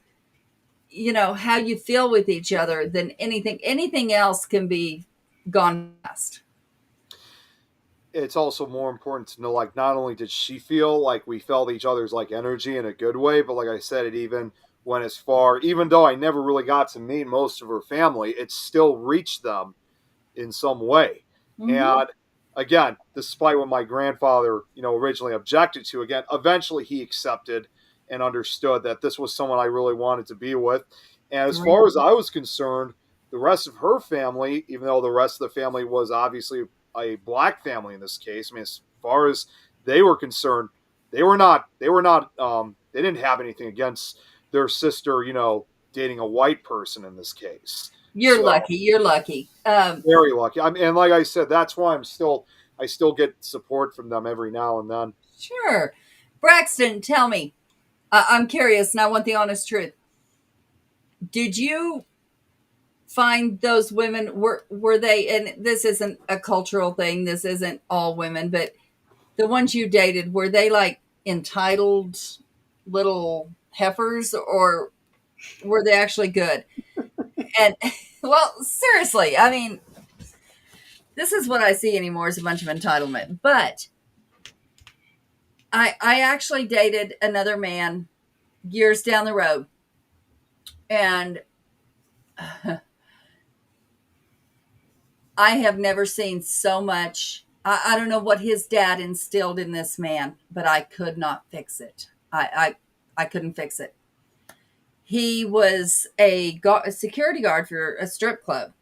how you feel with each other than anything else can be gone past. It's also more important to know, like, not only did she feel like we felt each other's like energy in a good way, but like I said, it even went as far. Even though I never really got to meet most of her family, it still reached them in some way. Mm-hmm. And again, despite what my grandfather, originally objected to, again, eventually he accepted and understood that this was someone I really wanted to be with. And as Right. far as I was concerned, the rest of her family, even though the rest of the family was obviously a black family in this case, I mean, as far as they were concerned, they didn't have anything against their sister, dating a white person in this case. You're So lucky. You're lucky. very lucky. I mean, and like I said, that's why I still get support from them every now and then. Sure. Braxton, tell me. I'm curious and I want the honest truth. Did you find those women, were they, and this isn't a cultural thing, this isn't all women, but the ones you dated, were they like entitled little heifers or were they actually good? And well, seriously, I mean, this is what I see anymore is a bunch of entitlement. But I actually dated another man years down the road, and I have never seen so much. I don't know what his dad instilled in this man, but I could not fix it. I couldn't fix it. He was a security guard for a strip club,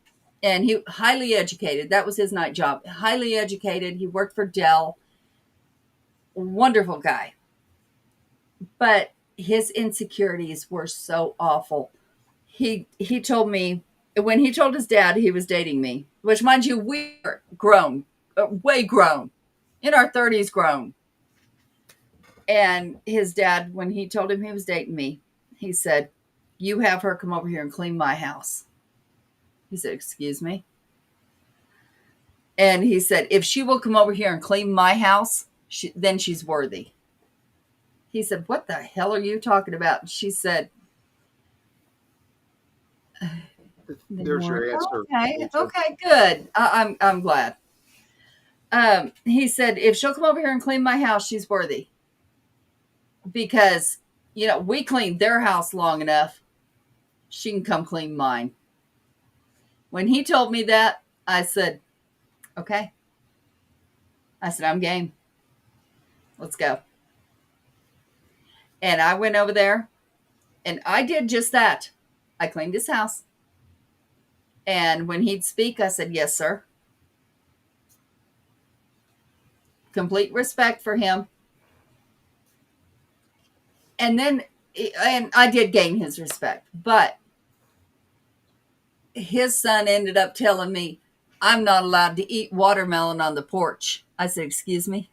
and he highly educated. That was his night job. Highly educated. He worked for Dell. Wonderful guy, but his insecurities were so awful. He told me when he told his dad he was dating me, which mind you, we're grown, way grown, in our 30s grown. And his dad, when he told him he was dating me, he said, "You have her come over here and clean my house." He said, "Excuse me?" And he said, "If she will come over here and clean my house, then she's worthy." He said, "What the hell are you talking about?" And she said, There's your answer. "Okay, Lisa. okay, good. I'm glad." He said, "If she'll come over here and clean my house, she's worthy." Because, we cleaned their house long enough. She can come clean mine. When he told me that, I said, okay. I said, I'm game. Let's go. And I went over there and I did just that. I cleaned his house. And when he'd speak, I said, yes, sir. Complete respect for him. And I did gain his respect, but his son ended up telling me, I'm not allowed to eat watermelon on the porch. I said, excuse me?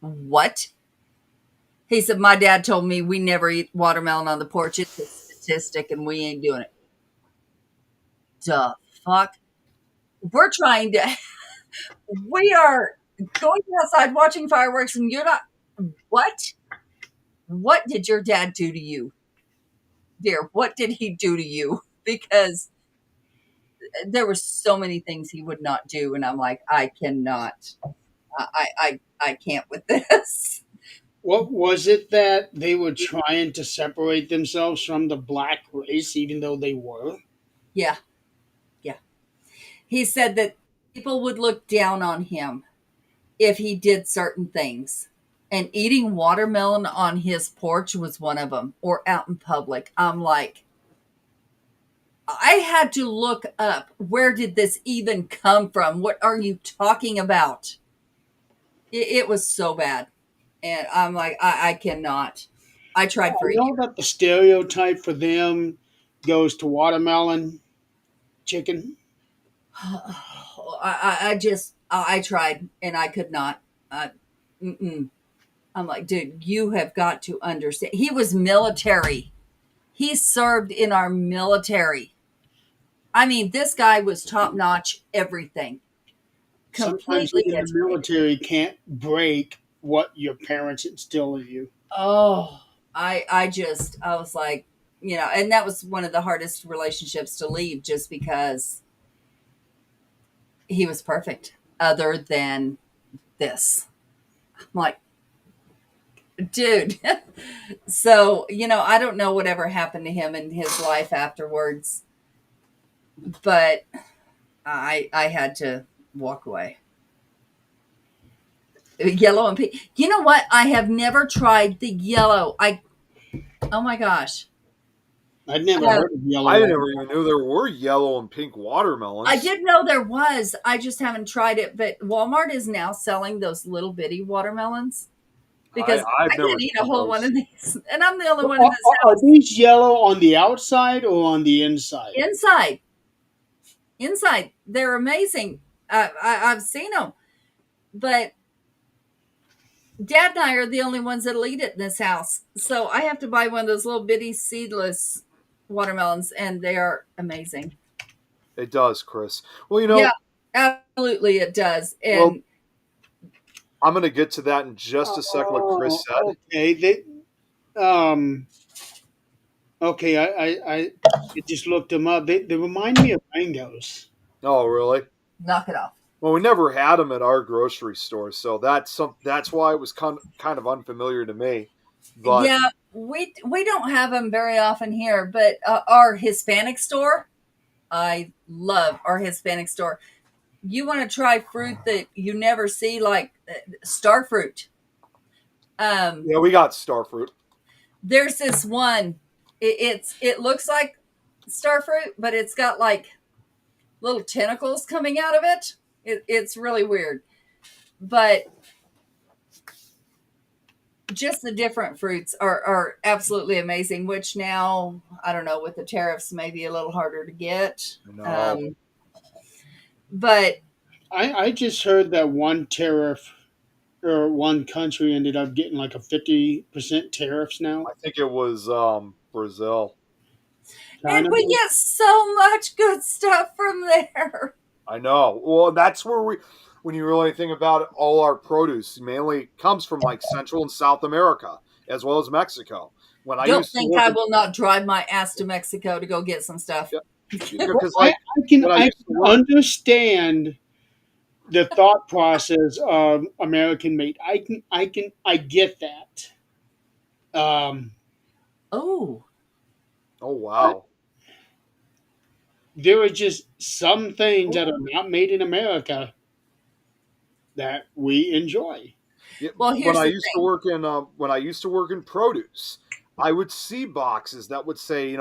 What? He said, my dad told me we never eat watermelon on the porch. It's a statistic and we ain't doing it. The fuck? We're trying to, we are going outside watching fireworks and you're not, what? What did your dad do to you? Dear, what did he do to you? Because there were so many things he would not do. And I'm like, I cannot, I can't with this. What was it that they were trying to separate themselves from the black race, even though they were? Yeah. Yeah. He said that people would look down on him if he did certain things. And eating watermelon on his porch was one of them, or out in public. I'm like, I had to look up, where did this even come from? What are you talking about? It was so bad. And I'm like, I cannot. I tried for I a know year. that the stereotype for them goes to watermelon, chicken. I tried and I could not. Mm-mm. I'm like, dude, you have got to understand. He was military. He served in our military. I mean, this guy was top notch, everything, Sometimes completely even the educated. military can't break what your parents instill in you. Oh, I was like, and that was one of the hardest relationships to leave just because he was perfect, other than this. I'm like, dude. So, I don't know whatever happened to him in his life afterwards, but I had to walk away. Yellow and pink. You know what? I have never tried the yellow. Oh my gosh. I'd never Uh, heard of yellow I watermelon. never even knew there were yellow and pink I watermelons. did know there was. I just haven't tried it. But Walmart is now selling those little bitty watermelons because I've I never can't eat a seen whole one those. of these, and I'm the only one in Are, this are house. these yellow on the outside or on the inside? Inside, inside, they're amazing. I've seen them, but Dad and I are the only ones that'll eat it in this house. So I have to buy one of those little bitty seedless watermelons, and they are amazing. It does, Chris. Well, Yeah, absolutely, it does. well, And I'm going to get to that in just a sec. What Chris Oh, said. okay. Um, okay. I just looked them up. They remind me of mangoes. Oh, really? knock it off. Well, we never had them at our grocery store, so that's why it was kind of unfamiliar to me. But Yeah, we don't have them very often here, but our Hispanic store, I love our Hispanic store. You want to try fruit that you never see, like star fruit. yeah, we got star fruit. There's this one. It looks like star fruit, but it's got like little tentacles coming out of it. It's really weird, but just the different fruits are absolutely amazing. Which now I don't know, with the tariffs, maybe a little harder to get. No, Um, but I just heard that one tariff or one country ended up getting like a 50% tariffs now. I think it was Brazil. and China. we get so much good stuff from there. I know. Well, that's where when you really think about it, all our produce mainly comes from like Central and South America, as well as Mexico. When I Don't used to think work I in, will not drive my ass to Mexico to go get some stuff. yeah, Well, because I, like I can when I I used to can work, understand the thought process of American made. I get that. Um, Oh, oh but wow, there are just some things that are not made in America. that we enjoy. Yeah, Well, here's the thing. when I used to work in produce, I would see boxes that would say,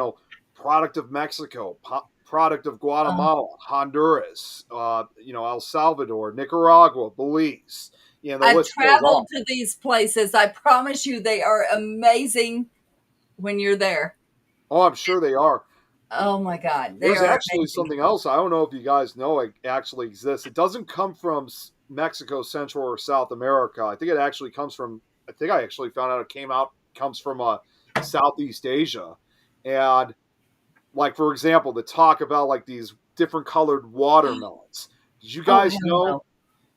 product of Mexico, product of Guatemala, Honduras, El Salvador, Nicaragua, Belize. The I've list goes on. traveled to these places. I promise you, they are amazing when you're there. Oh, I'm sure they are. Oh my God, they There's are actually amazing. something else. I don't know if you guys know it actually exists. It doesn't come from Mexico, Central, or South America. I think it actually comes from. I think I actually found out comes from Southeast Asia, and like for example, the talk about like these different colored watermelons. Did you Oh, guys hell know? no.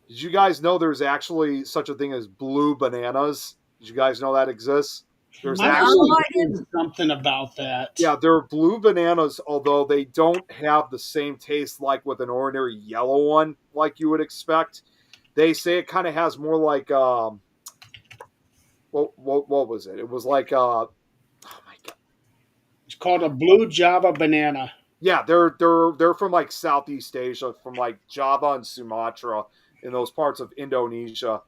Did you guys know there's actually such a thing as blue bananas? Did you guys know that exists? There's I've actually I seen didn't. something about that. Yeah, they're blue bananas, although they don't have the same taste like with an ordinary yellow one, like you would expect. They say it kind of has more like what was it? It was like oh my god. It's called a blue Java banana. Yeah, they're from like Southeast Asia, from like Java and Sumatra, in those parts of Indonesia,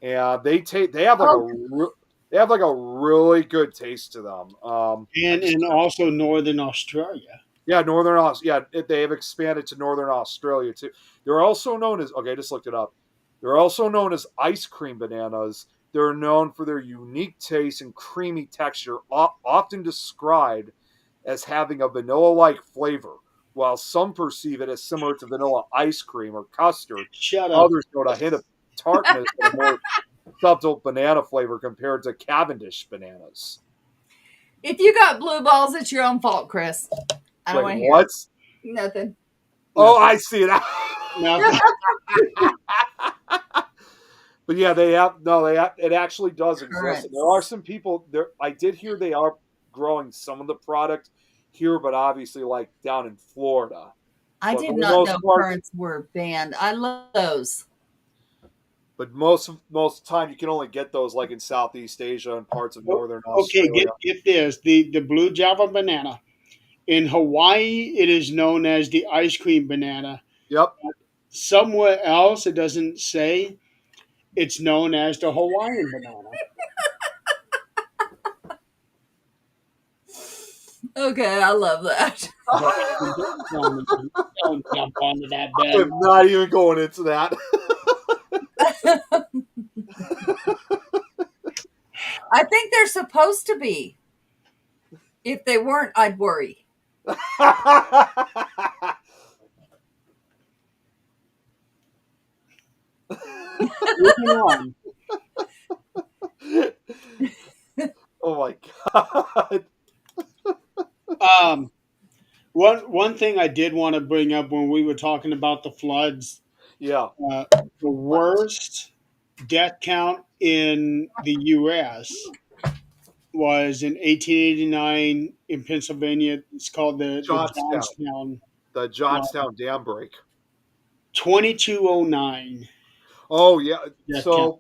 and they have like Oh, they have like a really good taste to them. And also Northern Australia. Yeah, Northern Australia. Yeah, they have expanded to Northern Australia too. They're also known as okay, I just looked it up. They're also known as ice cream bananas. They're known for their unique taste and creamy texture, often described as having a vanilla-like flavor. While some perceive it as similar to vanilla ice cream or custard, Shut up. others note a hint of tartness and a more subtle banana flavor compared to Cavendish bananas. if you got blue balls, it's your own fault, Chris. I don't want to Wait, hear what? nothing. Oh, I see it. Now, But yeah, it actually does exist. Currants. There are some people there. I did hear they are growing some of the product here, but obviously like down in Florida. I But did for the not most know part- currants were banned. I love those. But most of the time, you can only get those like in Southeast Asia and parts of Northern okay, Australia. get this. The blue Java banana. In Hawaii, it is known as the ice cream banana. Yep. Somewhere else, it doesn't say. It's known as the Hawaiian banana. Okay, I love that. Don't jump onto that I'm bed. not even going into that. I think they're supposed to be. If they weren't, I'd worry. Moving on. Oh my god. One thing I did want to bring up when we were talking about the floods, Yeah. the worst death count in the U.S. was in 1889 in Pennsylvania. It's called the Johnstown. The Johnstown dam break. 2209. Oh yeah. Death So count.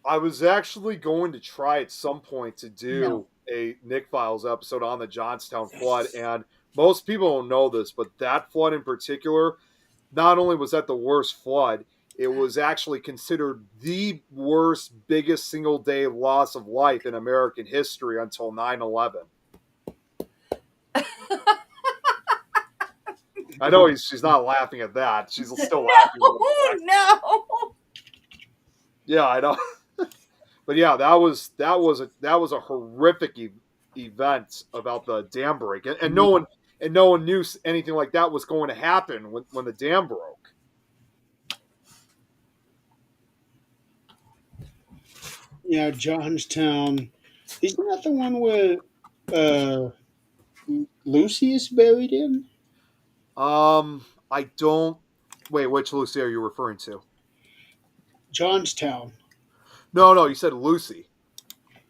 I was actually going to try at some point to do No. a Nick Files episode on the Johnstown flood, and most people don't know this, but that flood in particular, not only was that the worst flood, it was actually considered the worst, biggest single day loss of life in American history until 9/11. I know she's not laughing at that. She's still laughing. No. Yeah, I know. But yeah, that was a horrific event about the dam break, and no one knew anything like that was going to happen when the dam broke. Yeah, Johnstown. Isn't that the one where Lucy is buried in? I don't. Wait, which Lucy are you referring to? Johnstown. No, you said Lucy.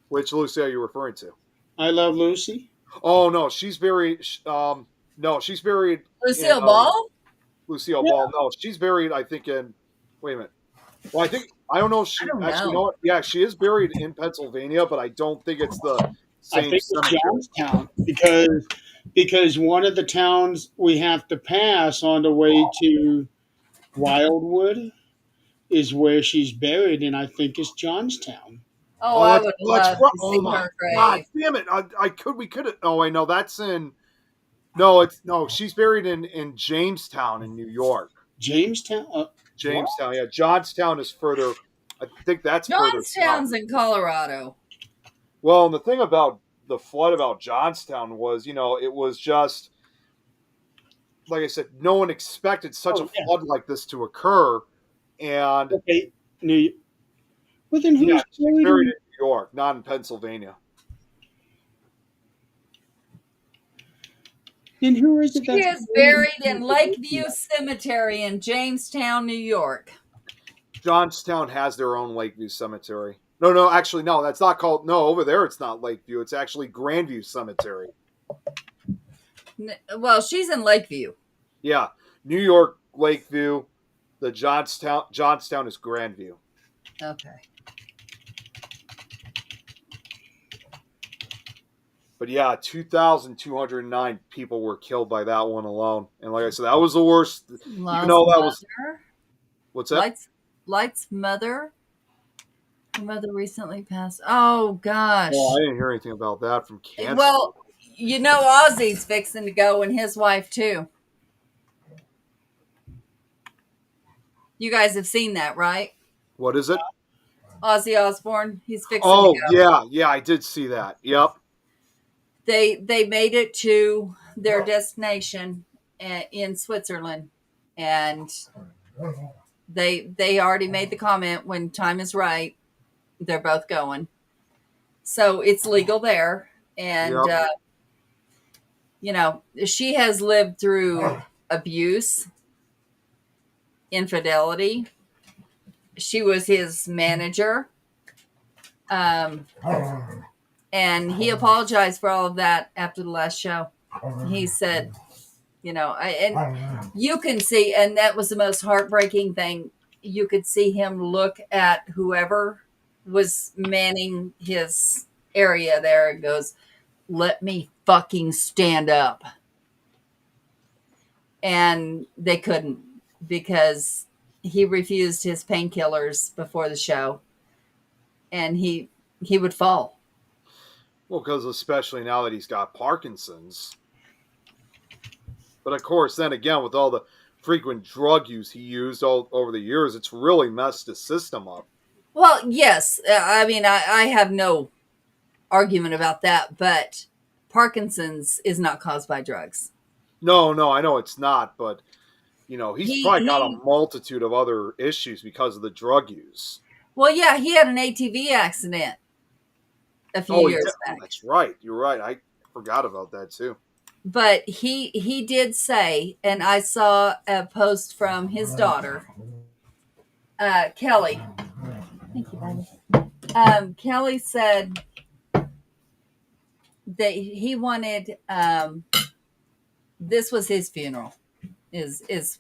Which Lucy are you referring to? I Love Lucy. Oh no, she's buried. No, she's buried. Lucille in, Ball? Lucille Yeah. Ball. No, she's buried. I think in. Wait a minute. Well, I don't know if she I don't actually. know. Know what, yeah, she is buried in Pennsylvania, but I don't think it's the I same. think it's cemetery. Johnstown because one of the towns we have to pass on the way to Wildwood is where she's buried, and I think it's Johnstown. Oh, Oh, I would that's love right. to Oh see my her God, grave. damn it! We could have. Oh, I know that's in. No, it's no. She's buried in Jamestown in New York. Jamestown? What? Jamestown, yeah. Johnstown is further. I think that's further south. Johnstown's in Colorado. Well, and the thing about the flood about Johnstown was, it was just like I said, no one expected such a Oh, yeah. flood like this to occur, and Okay. New. Well, then yeah, who's she's buried buried in? in New York, not in Pennsylvania. Then who is it She that's is buried buried in Lakeview Cemetery in Jamestown, New York. Johnstown has their own Lakeview Cemetery. No, actually, no, that's not called. No, over there, it's not Lakeview. It's actually Grandview Cemetery. Well, she's in Lakeview. Yeah, New York Lakeview. The Johnstown is Grandview. Okay. But yeah, 2,209 people were killed by that one alone. And like I said, that was the worst. Even though that was. What's that? Light's mother. Her mother recently passed. Oh gosh. Well, I didn't hear anything about that from cancer. Well, Ozzy's fixing to go, and his wife too. You guys have seen that, right? What is it? Ozzy Osbourne. He's fixing Oh, to go. yeah, I did see that. Yep. They made it to their destination in Switzerland, and they already made the comment, when time is right, they're both going. So it's legal there, and Yep. she has lived through abuse, infidelity. She was his manager, and he apologized for all of that after the last show. He said, and you can see, and that was the most heartbreaking thing. You could see him look at whoever was manning his area there and goes, "Let me fucking stand up." And they couldn't, because he refused his painkillers before the show, and he would fall. Well, because especially now that he's got Parkinson's. But of course, then again, with all the frequent drug use he used all over the years, it's really messed his system up. Well, yes. I mean, I have no argument about that, but Parkinson's is not caused by drugs. No, I know it's not, but he's probably got a He multitude of other issues because of the drug use. Well, yeah, he had an ATV accident a few years back. That's right. You're right. I forgot about that too. But he did say, and I saw a post from his daughter, Kelly. Thank you, baby. Kelly said that he wanted, this was his funeral, is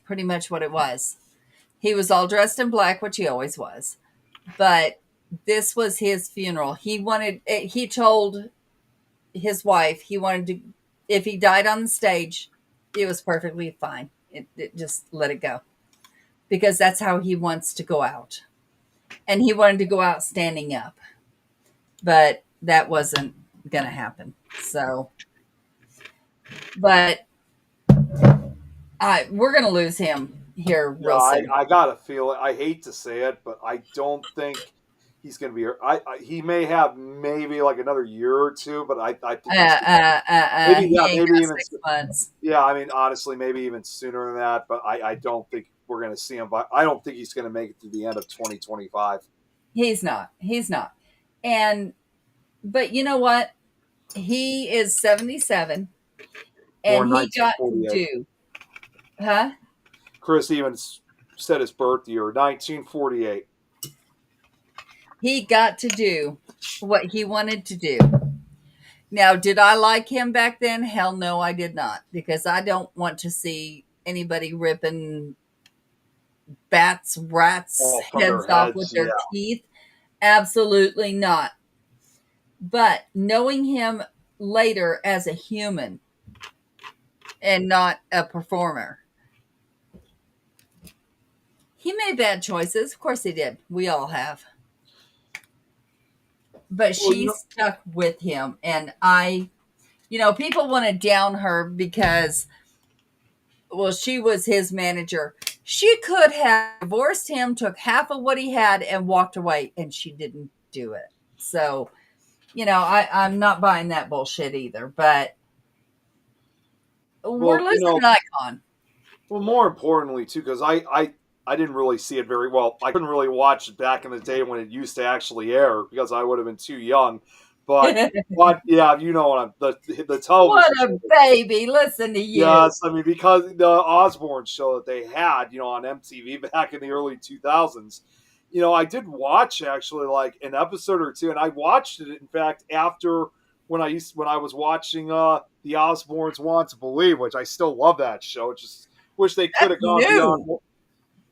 pretty much what it was. He was all dressed in black, which he always was, but this was his funeral. He told his wife he wanted to, if he died on the stage, it was perfectly fine. It just let it go, because that's how he wants to go out. And he wanted to go out standing up, but that wasn't going to happen. So, but we're going to lose him here real soon. I gotta feel it. I hate to say it, but I don't think he's going to be here. He may have maybe like another year or two, but I think maybe even 6 months. Yeah, I mean, honestly, maybe even sooner than that. But I don't think we're going to see him. But I don't think he's going to make it to the end of 2025. He's not. But you know what? He is 77, and he got to do. Huh? Chris Evans said his birth year, 1948. He got to do what he wanted to do. Now, did I like him back then? Hell no, I did not, because I don't want to see anybody ripping rats' heads off with their teeth. Absolutely not. But knowing him later as a human and not a performer, He made bad choices. Of course he did. We all have. But Well, she stuck with him. And people want to down her because, well, she was his manager. She could have divorced him, took half of what he had, and walked away. And she didn't do it. So, I'm not buying that bullshit either. But we're losing an icon. Well, more importantly, too, because I didn't really see it very well. I couldn't really watch it back in the day when it used to actually air because I would have been too young. But yeah, you know what the television. What a baby! Listen to you. Yes, I mean because the Osborne show that they had, on MTV back in the early 2000s. I did watch actually like an episode or two, and I watched it in fact after when I was watching the Osbournes Want to Believe, which I still love that show. Just wish they could have gone beyond.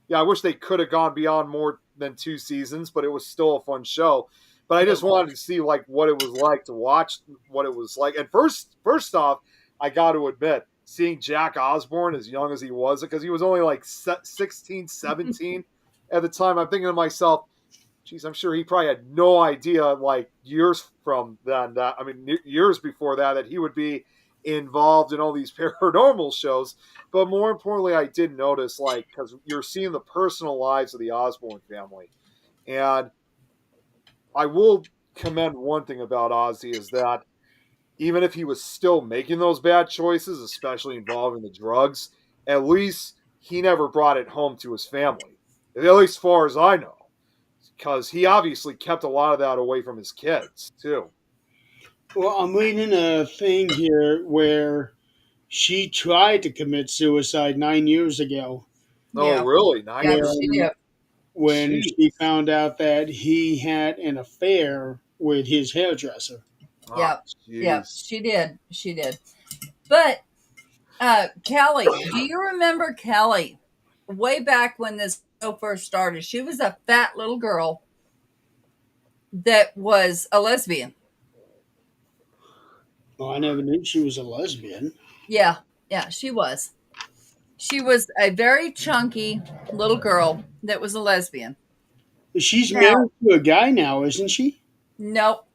Yeah, I wish they could have gone beyond more than 2 seasons, but it was still a fun show. But I just wanted to see like what it was like to watch what it was like. And first off, I got to admit, seeing Jack Osbourne as young as he was, because he was only like 16, 17 at the time, I'm thinking to myself, geez, I'm sure he probably had no idea, like years from then, years before that he would be involved in all these paranormal shows. But more importantly, I did notice, like, because you're seeing the personal lives of the Osbourne family. And I will commend one thing about Ozzy is that even if he was still making those bad choices, especially involving the drugs, at least he never brought it home to his family, at least as far as I know, because he obviously kept a lot of that away from his kids too. Well, I'm reading a thing here where she tried to commit suicide 9 years ago. Oh, really? When she found out that he had an affair with his hairdresser. Yeah, she did. She did. But Kelly, do you remember Kelly? Way back when this show first started, she was a fat little girl that was a lesbian. Well, I never knew she was a lesbian. Yeah, she was. She was a very chunky little girl that was a lesbian. She's married to a guy now, isn't she? Nope.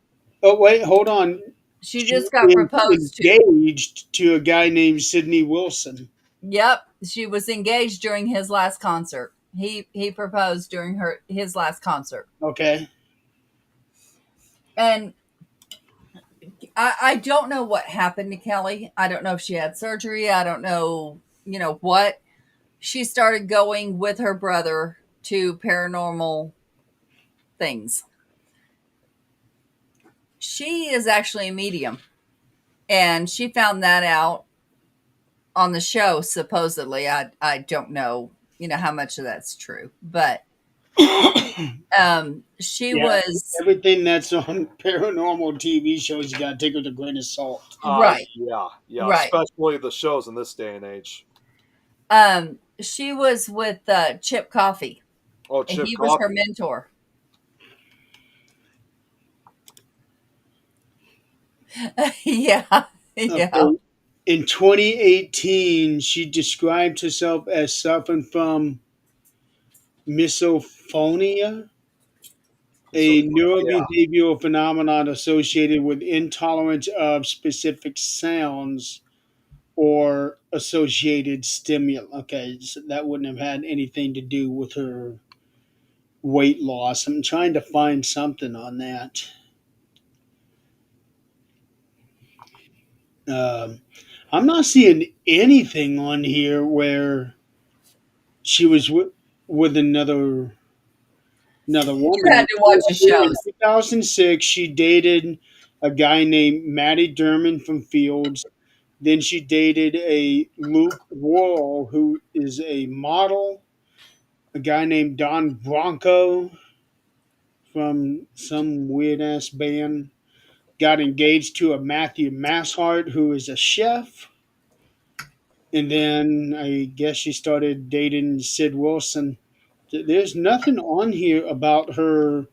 Oh, wait, hold on. She just got proposed to. Engaged to a guy named Sidney Wilson. Yep, she was engaged during his last concert. He proposed during his last concert. Okay. And I don't know what happened to Kelly. I don't know if she had surgery. I don't know, what. She started going with her brother to paranormal things. She is actually a medium. And she found that out on the show, supposedly. I don't know, how much of that's true. But she was everything that's on paranormal TV shows. You got to take with a grain of salt, right? Yeah, right. Especially the shows in this day and age. She was with Chip Coffey. Oh, Chip he Coffey was her mentor. Yeah. Okay. In 2018, she described herself as suffering from misophonia, a neurobehavioral phenomenon associated with intolerance of specific sounds or associated stimuli. Okay, so that wouldn't have had anything to do with her weight loss. I'm trying to find something on that. I'm not seeing anything on here where she was with another woman. You had to watch the shows. In 2006, she dated a guy named Matty Derman from Fields. Then she dated a Luke Worrell, who is a model. A guy named Don Bronco from some weird ass band. Got engaged to a Matthew Masshart, who is a chef. And then I guess she started dating Sid Wilson. There's nothing on here about her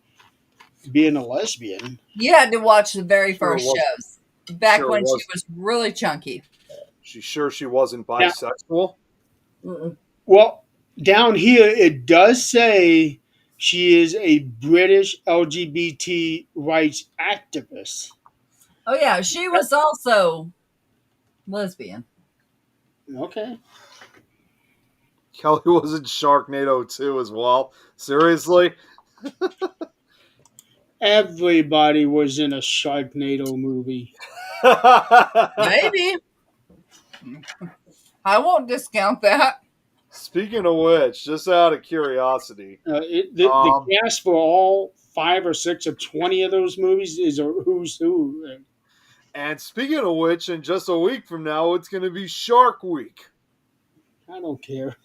being a lesbian. You had to watch the very first shows back when she was really chunky. She sure she wasn't bisexual? Well, down here it does say she is a British LGBT rights activist. Oh yeah, she was also lesbian. Okay. Kelly was in Sharknado 2 as well. Seriously? Everybody was in a Sharknado movie. Maybe. I won't discount that. Speaking of which, just out of curiosity, The cast for all 5 or 6 or 20 of those movies is a who's who. and speaking of which, in just a week from now, it's going to be Shark Week. I don't care.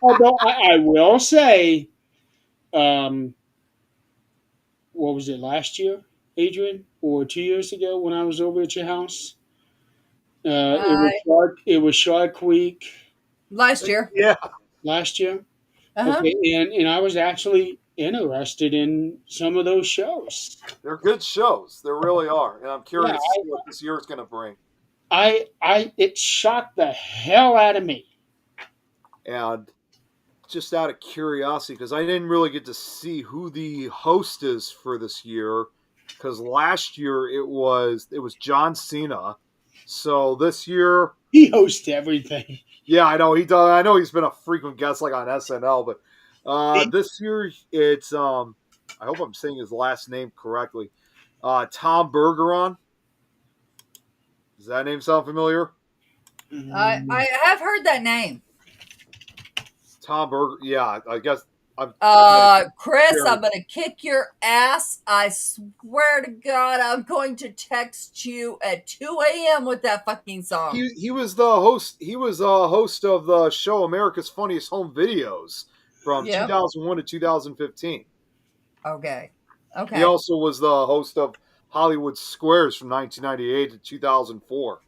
Although I will say, what was it last year, Adrian, or 2 years ago when I was over at your house? It was Shark Week Last year. Yeah. last year. Uh-huh. Okay, and I was actually interested in some of those shows. They're good shows. They really are. And I'm curious Yeah, to see what this year is going to bring. it shocked the hell out of me. And just out of curiosity, because I didn't really get to see who the host is for this year, because last year it was John Cena. So this year, He hosts everything. yeah, I know he does. I know he's been a frequent guest like on SNL, but this year it's I hope I'm saying his last name correctly. Tom Bergeron. Does that name sound familiar? I have heard that name. Tom Berger. Yeah, I guess. Chris, I'm gonna kick your ass. I swear to God, I'm going to text you at 2 a.m. with that fucking song. He was the host. He was a host of the show America's Funniest Home Videos from 2001 to 2015. Okay. He also was the host of Hollywood Squares from 1998 to 2004.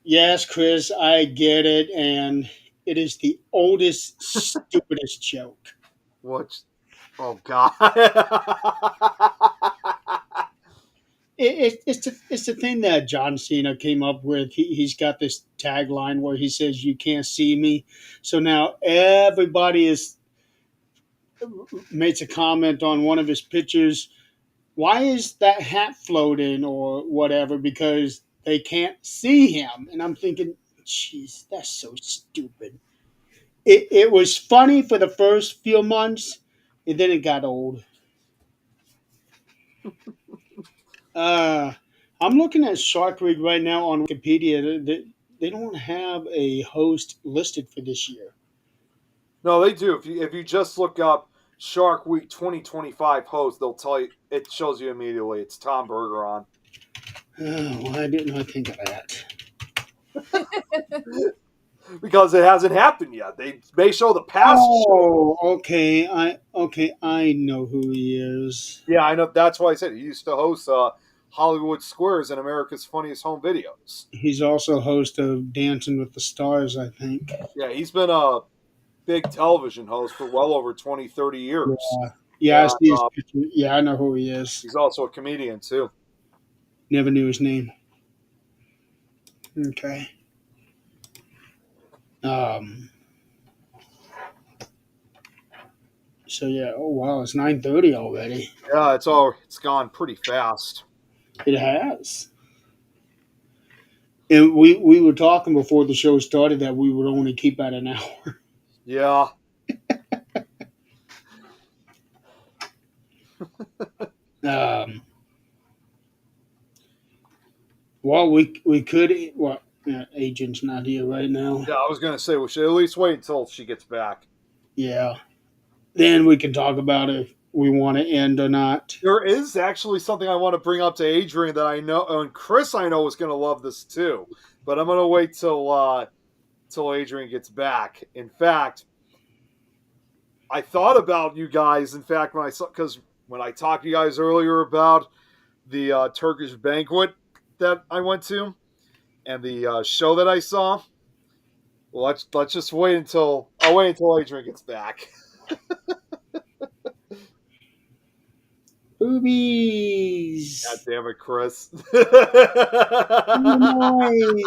Yes, Chris, I get it, and it is the oldest, stupidest joke. What? Oh God! It's the thing that John Cena came up with. He's got this tagline where he says, "You can't see me," so now everybody makes a comment on one of his pictures. Why is that hat floating or whatever? Because they can't see him, and I'm thinking, jeez, that's so stupid. It was funny for the first few months, and then it got old. I'm looking at Shark Week right now on Wikipedia. They don't have a host listed for this year. No, they do. If you just look up Shark Week 2025 host, they'll tell you. It shows you immediately. It's Tom Bergeron. Oh, why didn't I think of that? Because it hasn't happened yet. They may show the past. Oh, okay. I know who he is. Yeah, I know. That's why I said he used to host Hollywood Squares and America's Funniest Home Videos. He's also host of Dancing with the Stars, I think. Yeah, he's been a big television host for well over 20, 30 years. Yeah, I see his picture. Yeah, I know who he is. He's also a comedian, too. Never knew his name. Okay. So yeah, oh wow, it's 9:30 already. Yeah, it's gone pretty fast. It has. And we were talking before the show started that we would only keep at an hour. Yeah. Well, we could. Well, Agent's not here right now. Yeah, I was gonna say we should at least wait until she gets back. Yeah. Then we can talk about if we want to end or not. There is actually something I want to bring up to Adrian that I know, and Chris I know is going to love this too, but I'm going to wait till Adrian gets back. In fact, I thought about you guys. In fact, when I talked to you guys earlier about the Turkish banquet that I went to and the show that I saw, well, let's just wait until Adrian gets back. Boobies. God damn it, Chris. Noise.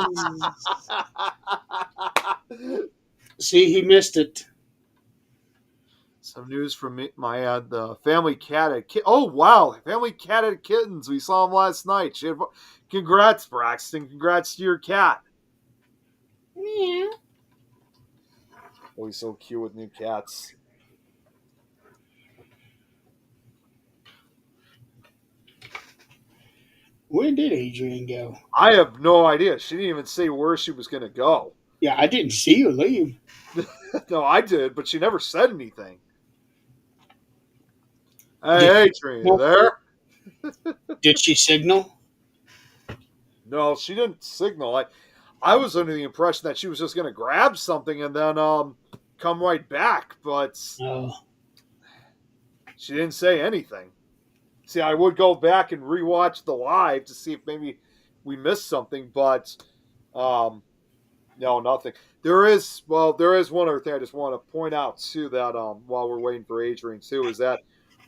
See, he missed it. Some news from my the family cat at oh wow, family cat at kittens. We saw him last night. Congrats, Braxton. Congrats to your cat. Yeah. Always so cute with new cats. Where did Adrian go? I have no idea. She didn't even say where she was going to go. Yeah, I didn't see her leave. No, I did, but she never said anything. Hey, Adrian, you there? Did she signal? No, she didn't signal. I was under the impression that she was just going to grab something and then come right back, but Oh. she didn't say anything. See, I would go back and rewatch the live to see if maybe we missed something, but no, nothing. There is one other thing I just want to point out too, that while we're waiting for Adrian too, is that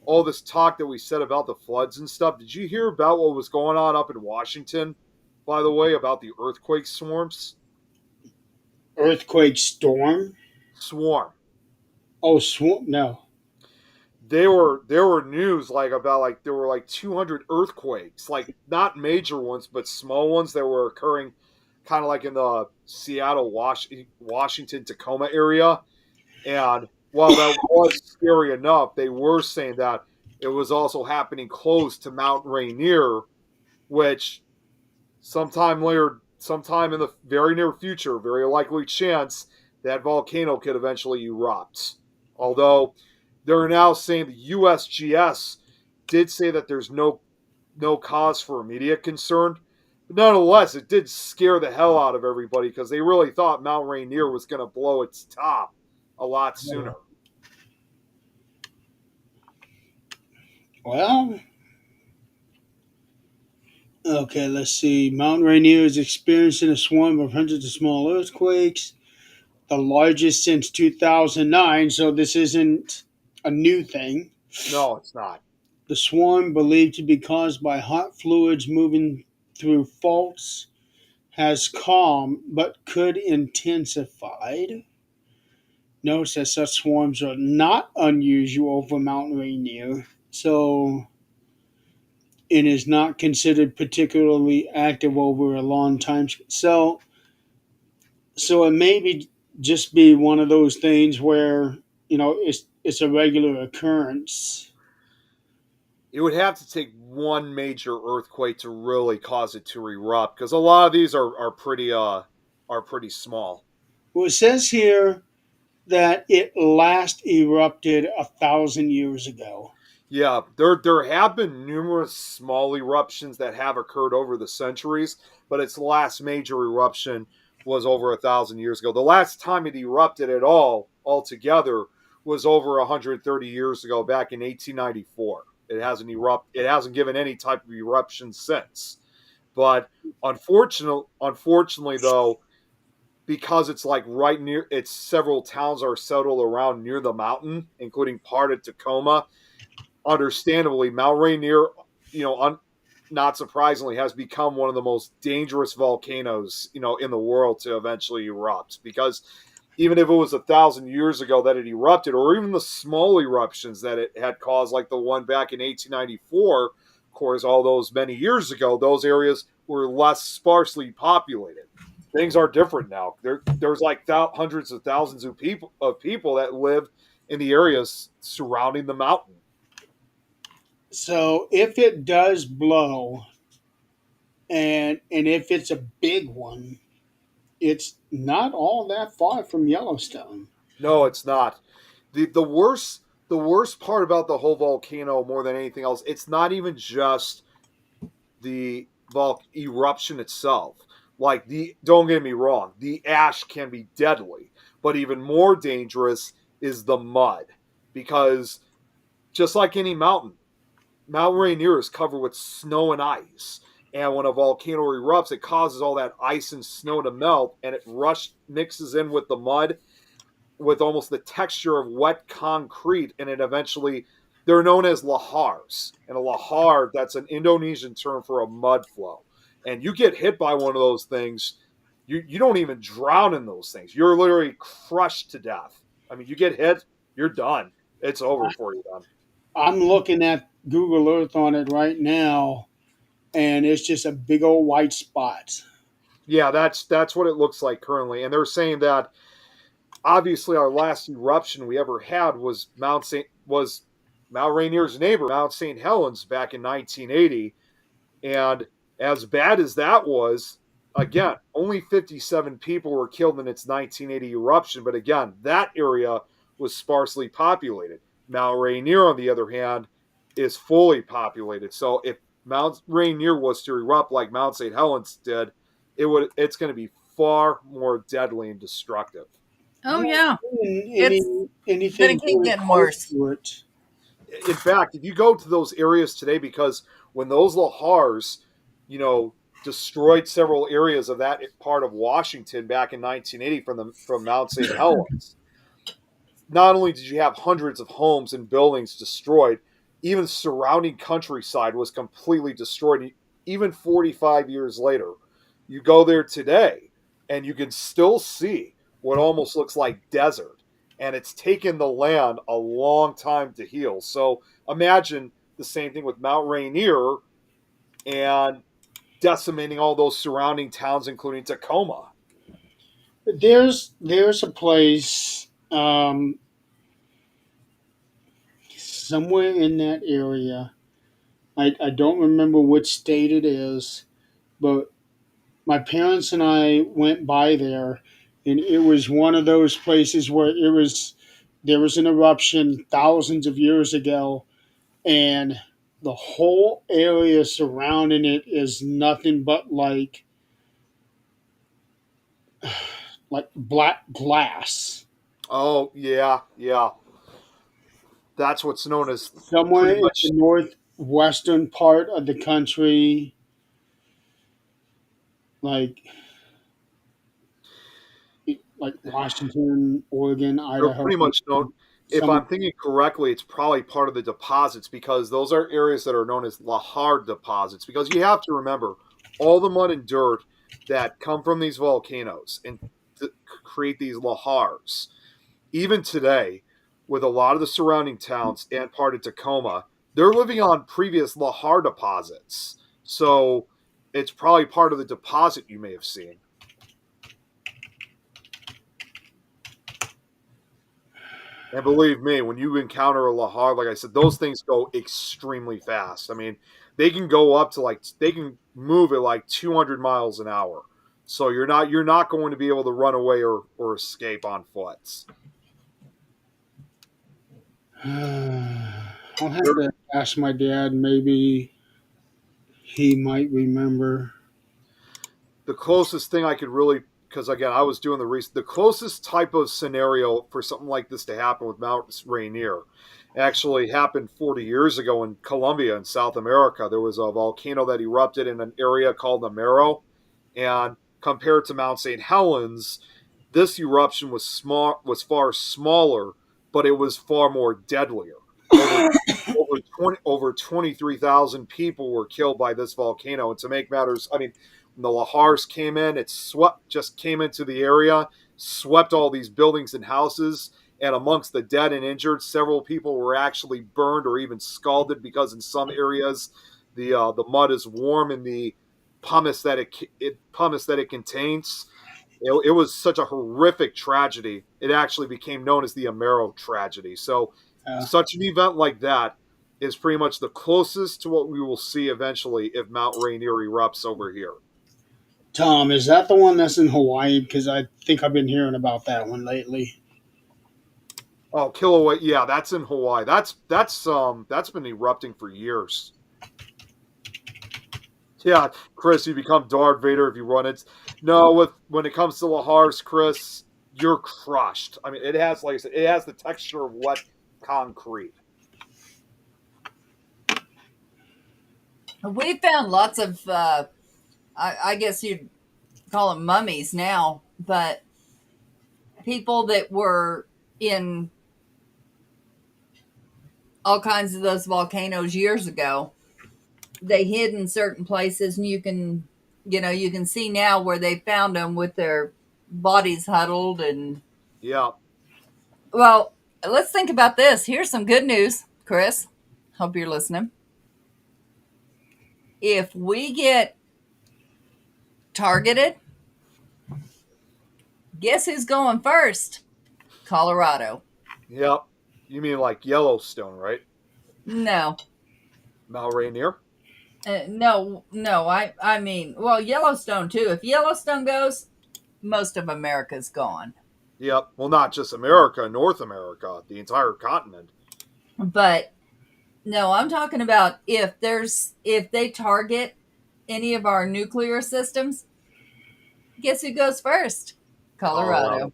all this talk that we said about the floods and stuff. Did you hear about what was going on up in Washington, by the way, about the earthquake swarms? Earthquake storm? Swarm. Oh, swarm? No. There were news about there were 200 earthquakes, like not major ones, but small ones that were occurring kind of like in the Seattle, Washington, Tacoma area. And while that was scary enough, they were saying that it was also happening close to Mount Rainier, which sometime in the very near future, very likely chance that volcano could eventually erupt. Although they're now saying the USGS did say that there's no cause for immediate concern. But nonetheless, it did scare the hell out of everybody because they really thought Mount Rainier was going to blow its top a lot sooner. Well, okay, let's see. Mount Rainier is experiencing a swarm of hundreds of small earthquakes, the largest since 2009, so this isn't a new thing. No, it's not. The swarm, believed to be caused by hot fluids moving through faults, has calmed but could intensify. Notice that such swarms are not unusual for Mount Rainier, so it is not considered particularly active over a long time. So it may just be one of those things where it's a regular occurrence. It would have to take one major earthquake to really cause it to erupt because a lot of these are pretty small. Well, it says here that it last erupted 1,000 years ago. Yeah, there have been numerous small eruptions that have occurred over the centuries, but its last major eruption was over 1,000 years ago. The last time it erupted at all altogether was over 130 years ago, back in 1894. It hasn't given any type of eruption since. But unfortunately though, because it's it's several towns are settled around near the mountain, including part of Tacoma. Understandably, Mount Rainier, not surprisingly, has become one of the most dangerous volcanoes, in the world to eventually erupt. Because even if it was 1,000 years ago that it erupted, or even the small eruptions that it had caused, like the one back in 1894, of course, all those many years ago, those areas were less sparsely populated. Things are different now. There's hundreds of thousands of people that live in the areas surrounding the mountain. So if it does blow, and if it's a big one, it's not all that far from Yellowstone. No, it's not. The worst part about the whole volcano, more than anything else, it's not even just the eruption itself. Don't get me wrong, the ash can be deadly, but even more dangerous is the mud, because just like any mountain, Mount Rainier is covered with snow and ice. And when a volcano erupts, it causes all that ice and snow to melt, and it mixes in with the mud with almost the texture of wet concrete, and it eventually They're known as lahars. And a lahar, that's an Indonesian term for a mud flow. And you get hit by one of those things, you don't even drown in those things. You're literally crushed to death. I mean, you get hit, you're done. It's over for you then. I'm looking at Google Earth on it right now, and it's just a big old white spot. Yeah, that's what it looks like currently. And they're saying that obviously our last eruption we ever had was Mount Rainier's neighbor, Mount St. Helens, back in 1980. And as bad as that was, again, only 57 people were killed in its 1980 eruption. But again, that area was sparsely populated. Mount Rainier, on the other hand, is fully populated. So if Mount Rainier was to erupt like Mount St. Helens did, it's going to be far more deadly and destructive. Oh yeah, Any, gonna anything keep really getting close worse. to it. In fact, if you go to those areas today, because when those lahars, destroyed several areas of that part of Washington back in 1980 from Mount St. Helens, not only did you have hundreds of homes and buildings destroyed, even surrounding countryside was completely destroyed. Even 45 years later, you go there today, and you can still see what almost looks like desert. And it's taken the land a long time to heal. So imagine the same thing with Mount Rainier and decimating all those surrounding towns, including Tacoma. There's a place somewhere in that area. I don't remember which state it is, but my parents and I went by there, and it was one of those places where there was an eruption thousands of years ago, and the whole area surrounding it is nothing but like black glass. Oh, yeah, yeah. That's what's known as Somewhere pretty in much. the northwestern part of the country, like like Washington, Oregon, They're Idaho, pretty much known. If some I'm thinking correctly, it's probably part of the deposits because those are areas that are known as lahar deposits. Because you have to remember all the mud and dirt that come from these volcanoes and to create these lahars. Even today, with a lot of the surrounding towns and part of Tacoma, they're living on previous lahar deposits. So it's probably part of the deposit you may have seen. And believe me, when you encounter a lahar, like I said, those things go extremely fast. I mean, they can go up to they can move at like 200 miles an hour. So you're not going to be able to run away or escape on foot. I'll have to ask my dad. Maybe he might remember. The closest thing I could really, because again, I was doing the research, the closest type of scenario for something like this to happen with Mount Rainier actually happened 40 years ago in Colombia in South America. There was a volcano that erupted in an area called Namero, and compared to Mount St. Helens, this eruption was far smaller, but it was far more deadlier. Over 23,000 people were killed by this volcano. And to make matters, I mean, when the lahars came in, just came into the area, swept all these buildings and houses, and amongst the dead and injured, several people were actually burned or even scalded because in some areas the mud is warm in the pumice that it contains. It was such a horrific tragedy. It actually became known as the Amero tragedy. So, Uh, such an event like that is pretty much the closest to what we will see eventually if Mount Rainier erupts over here. Tom, is that the one that's in Hawaii? Because I think I've been hearing about that one lately. Oh, Kilauea, yeah, that's in Hawaii. That's been erupting for years. Yeah, Chris, you become Darth Vader if you run it. No, when it comes to lahars, Chris, you're crushed. I mean, it has, like I said, it has the texture of wet concrete. We found lots of, I guess you'd call them mummies now, but people that were in all kinds of those volcanoes years ago. They hid in certain places, and you can see now where they found them with their bodies huddled. And Yeah. well, let's think about this. Here's some good news, Chris. Hope you're listening. If we get targeted, guess who's going first? Colorado. Yep. You mean like Yellowstone, right? No, Mount Rainier? no. I mean, well, Yellowstone too. If Yellowstone goes, most of America's gone. Yep. Well, not just America, North America, the entire continent. But no, I'm talking about if they target any of our nuclear systems, guess who goes first? Colorado.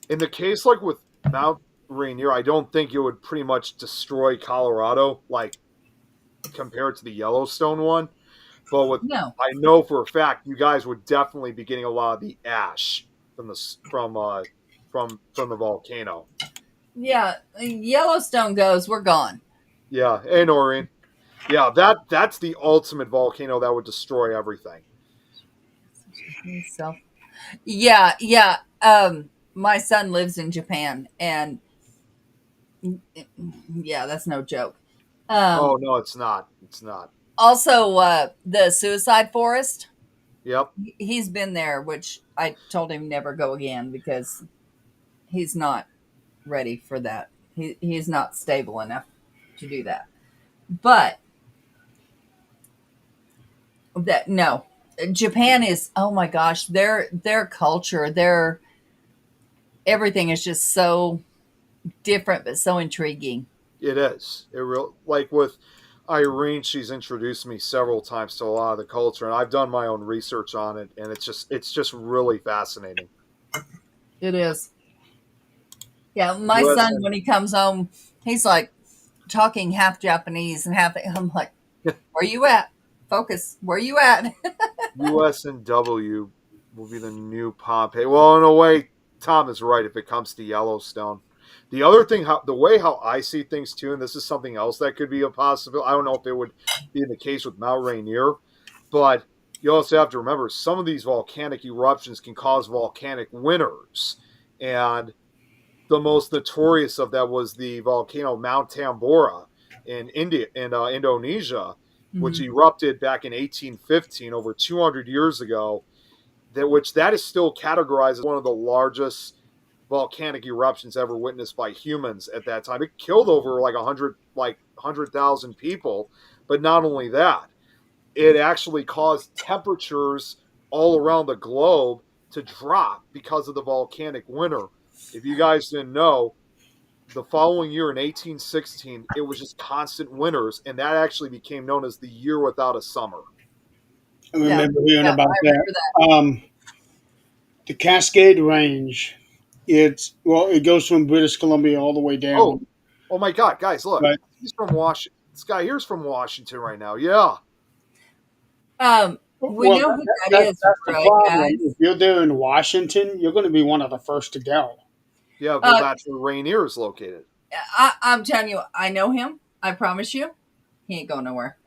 In the case like with Mount Rainier, I don't think it would pretty much destroy Colorado, like compared to the Yellowstone one. But with No. I know for a fact you guys would definitely be getting a lot of the ash from the volcano. Yeah, Yellowstone goes, we're gone. Yeah, hey Noreen. Yeah, that's the ultimate volcano that would destroy everything. So, yeah. My son lives in Japan, and yeah, that's no joke. Oh no, it's not. It's not. Also, the suicide forest. Yep. He's been there, which I told him never go again because he's not ready for that. He's not stable enough to do that. But that no, Japan is, oh my gosh, their culture, their everything is just so different but so intriguing. It is. It real like with Irene, she's introduced me several times to a lot of the culture, and I've done my own research on it, and it's just really fascinating. It is. Yeah, my US son, and when he comes home, he's like talking half Japanese and half. I'm like, where you at? Focus. Where you at? US and W will be the new Pompeii. Well, in a way, Tom is right if it comes to Yellowstone. The other thing, the way how I see things too, and this is something else that could be a possibility. I don't know if it would be in the case with Mount Rainier, but you also have to remember some of these volcanic eruptions can cause volcanic winters, and the most notorious of that was the volcano Mount Tambora in Indonesia, which Mhm. erupted back in 1815, over 200 years ago. That is still categorized as one of the largest volcanic eruptions ever witnessed by humans at that time. It killed over like 100,000 people, but not only that, it actually caused temperatures all around the globe to drop because of the volcanic winter. If you guys didn't know, the following year in 1816, it was just constant winters, and that actually became known as the year without a summer. I Yeah, remember hearing yeah, about I that. remember that. The Cascade Range. It goes from British Columbia all the way Oh, down. oh my God, guys, look, But he's from Washington. This guy here's from Washington right now. Yeah, We well, know who that is, that's the right, problem. guys? If you're there in Washington, you're going to be one of the first to go. yeah. Well, Uh, that's where Rainier is located. I'm telling you, I know him. I promise you, he ain't going nowhere.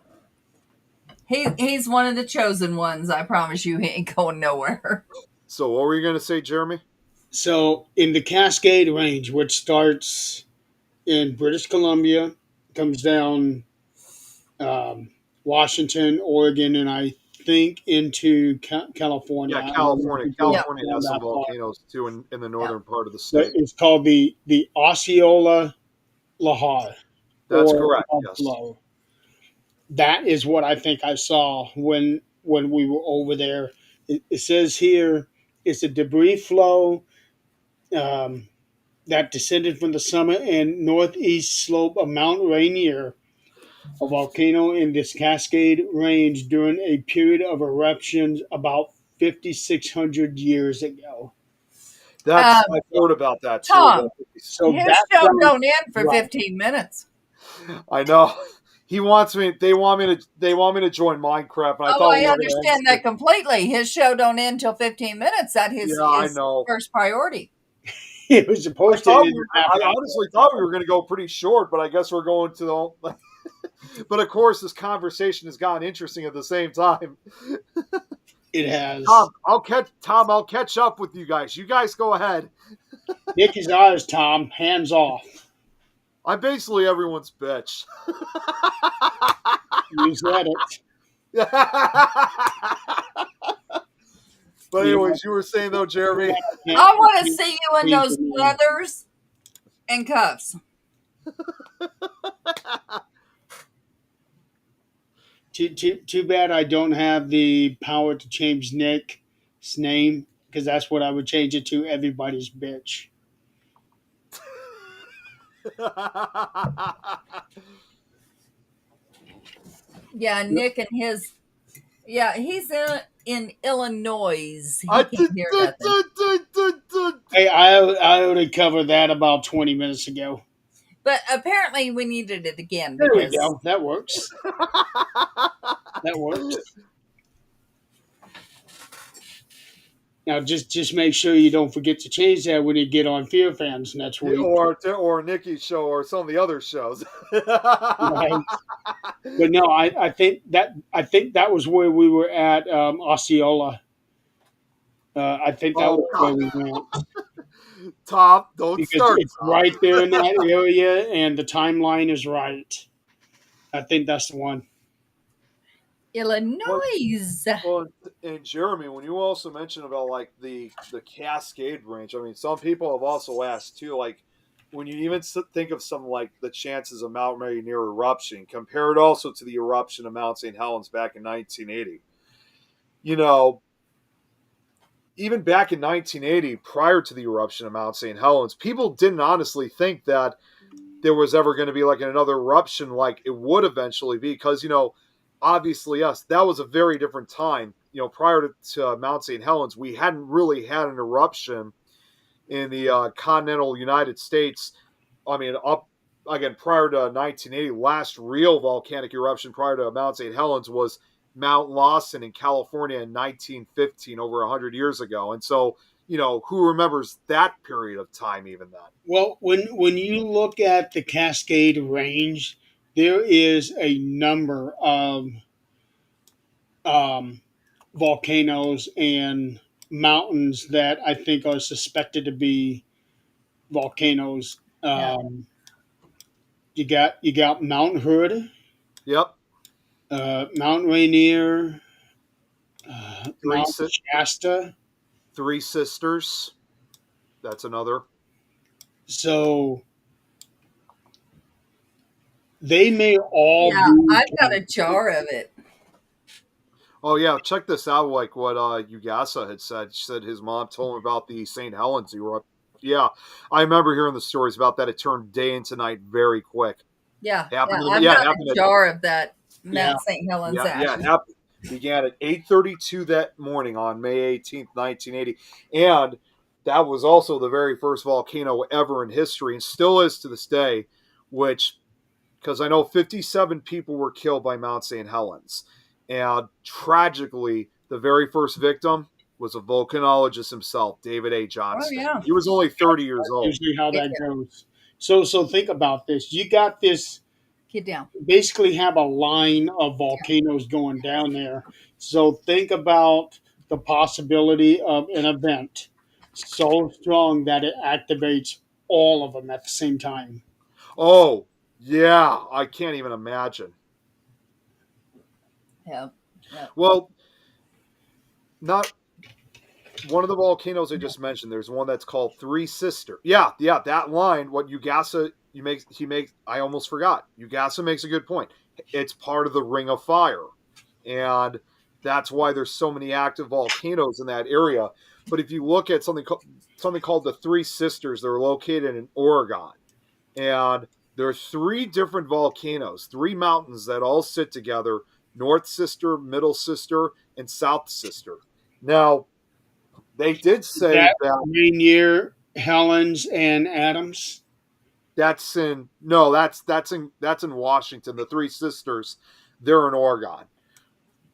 He's one of the chosen ones. I promise you, he ain't going nowhere. So, what were you going to say, Jeremy? So, in the Cascade Range, which starts in British Columbia, comes down Washington, Oregon, and I think into California. Yeah, I don't know if California. it goes Yeah, California down has some that far. volcanoes too in the yeah. northern part of the But state. it's called the Osceola Lahar That's or correct. Yes. flow. That is what I think I saw when we were over there. It says here it's a debris flow um, that descended from the summit and northeast slope of Mount Rainier, a volcano in this Cascade Range during a period of eruptions about 5,600 years ago. That's Um, I've heard about that too. Tom, So his that show sounds don't end for right. 15 minutes. I know. He wants me. They want me to join Minecraft, and I Oh, thought I we were going to end. understand that completely. His show don't end till 15 minutes. That Yeah, I his know. first priority. It was supposed to end a half I hour. honestly thought we were going to go pretty short, but I guess we're going to the. But of course, this conversation has gotten interesting at the same time. It has. I'll catch up with you guys. You guys go ahead. Nick is ours, Tom. Hands off. I'm basically everyone's bitch. You said it. But anyways, you were saying though, Jeremy. I want to see you in those leathers and cuffs. Too bad I don't have the power to change Nick's name, because that's what I would change it to. Everybody's bitch. Yeah, Nick and his. Yeah, he's in Illinois. He I can't hear nothing. Hey, I already covered that about 20 minutes ago. But apparently we needed it again. There we because- go. That works. That works. Now, just make sure you don't forget to change that when you get on Fear Fans next week. or Nikki's show or some of the other shows. Right. But no, I think that was where we were at Osceola. I think that was where we went. Tom, don't Because start. it's right there in that area, and the timeline is right. I think that's the one. Illinois. Well, and Jeremy, when you also mentioned about like the Cascade Range, I mean, some people have also asked too, like when you even think of some like the chances of Mount Rainier eruption, compared also to the eruption of Mount St. Helens back in 1980. You know, even back in 1980, prior to the eruption of Mount St. Helens, people didn't honestly think that there was ever going to be like another eruption like it would eventually be, because, you know, obviously, yes, that was a very different time. You know, prior to Mount St. Helens, we hadn't really had an eruption in the continental United States. I mean, up again, prior to 1980, last real volcanic eruption prior to Mount St. Helens was Mount Lawson in California in 1915, over 100 years ago. And so, you know, who remembers that period of time even then? Well, when you look at the Cascade Range, there is a number of volcanoes and mountains that I think are suspected to be volcanoes. Yeah. You got Mount Hood, Yep. Mount Rainier, Three Mount si- Shasta. Three Sisters. That's another. So they may all Yeah, be. I've got a jar of it. Oh yeah, check this out. Like what Ugasa had said. She said his mom told him about the St. Helens eruption. Yeah, I remember hearing the stories about that. It turned day into night very quick. Yeah, Happened I've yeah, got happened a at- jar of that Yeah. Mount St. Helens Yeah, ash. it happened. Began at 8:32 that morning on May 18th, 1980, and that was also the very first volcano ever in history, and still is to this day. Which, because I know 57 people were killed by Mount St. Helens, and tragically, the very first victim was a volcanologist himself, David A. Johnston. Oh, yeah. He was only 30 years old. Usually how that goes. So think about this. You got this. Get down. Basically have a line of volcanoes going down there. So think about the possibility of an event so strong that it activates all of them at the same time. Oh, yeah, I can't even imagine. Yeah. Well, not one of the volcanoes I just mentioned. There's one that's called Three Sister. Yeah, that line. What Ugasa he makes. I almost forgot. Ugasa makes a good point. It's part of the Ring of Fire, and that's why there's so many active volcanoes in that area. But if you look at something called the Three Sisters, they're located in Oregon, and there are three different volcanoes, three mountains that all sit together: North Sister, Middle Sister, and South Sister. Now, they did say that Rainier, Helens, and Adams. that's in Washington. The Three Sisters, they're in Oregon,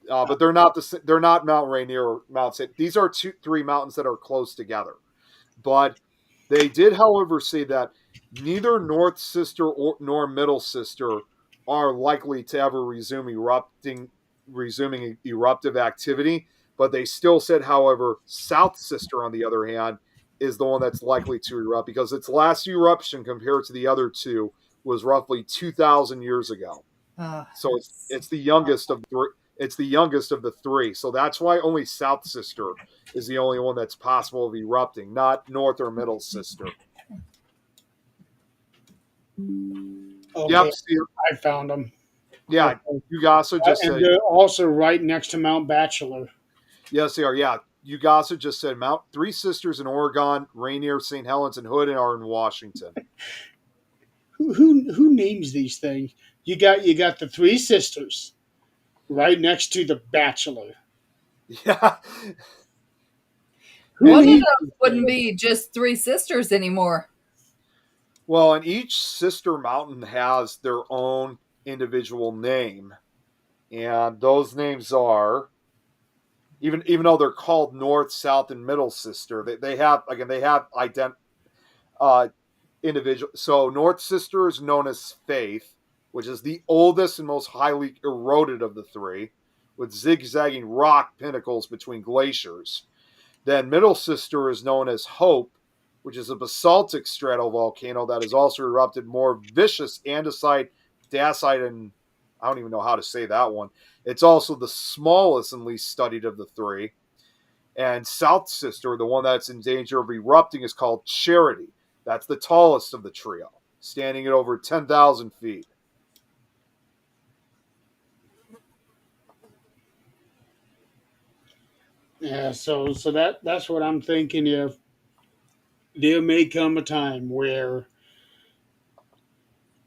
but they're not Mount Rainier or Mount St. These are three mountains that are close together. But They did, however, say that neither North Sister nor Middle Sister are likely to ever resuming eruptive activity. But they still said, however, South Sister, on the other hand, is the one that's likely to erupt because its last eruption compared to the other two was roughly 2,000 years ago. So it's the youngest of it's the youngest of the three. So that's why only South Sister is the only one that's possible of erupting, not North or Middle Sister. Okay, Yep. See, I found them. yeah, Okay. Ugasa just And said, they're also right next to Mount Bachelor. yes, they are. Yeah, Ugasa just said Mount Three Sisters in Oregon, Rainier, St. Helens, and Hood are in Washington. Who names these things? You got the Three Sisters right next to the Bachelor. Yeah. Who One of names those these wouldn't things? be just three sisters anymore. Well, and each sister mountain has their own individual name, and those names are even though they're called North, South, and Middle Sister, they have again they have uh, individual. So North Sister is known as Faith, which is the oldest and most highly eroded of the three, with zigzagging rock pinnacles between glaciers. Then Middle Sister is known as Hope, which is a basaltic stratovolcano that has also erupted more vicious andesite, dacite, and I don't even know how to say that one. It's also the smallest and least studied of the three. And South Sister, the one that's in danger of erupting, is called Charity. That's the tallest of the trio, standing at over 10,000 feet. Yeah, so that's what I'm thinking. If there may come a time where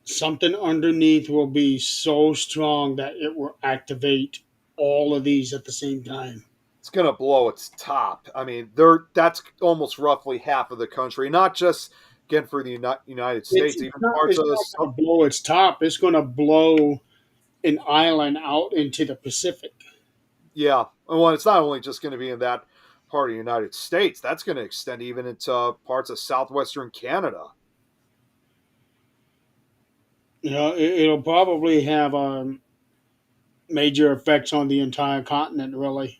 something underneath will be so strong that it will activate all of these at the same time. It's going to blow its top. I mean, that's almost roughly half of the country, not just again for the United It's States, even not parts it's of not the going to blow its top. It's going to blow an island out into the Pacific. yeah. Well, it's not only just going to be in that part of the United States. That's going to extend even into parts of southwestern Canada. It'll probably have major effects on the entire continent. Really.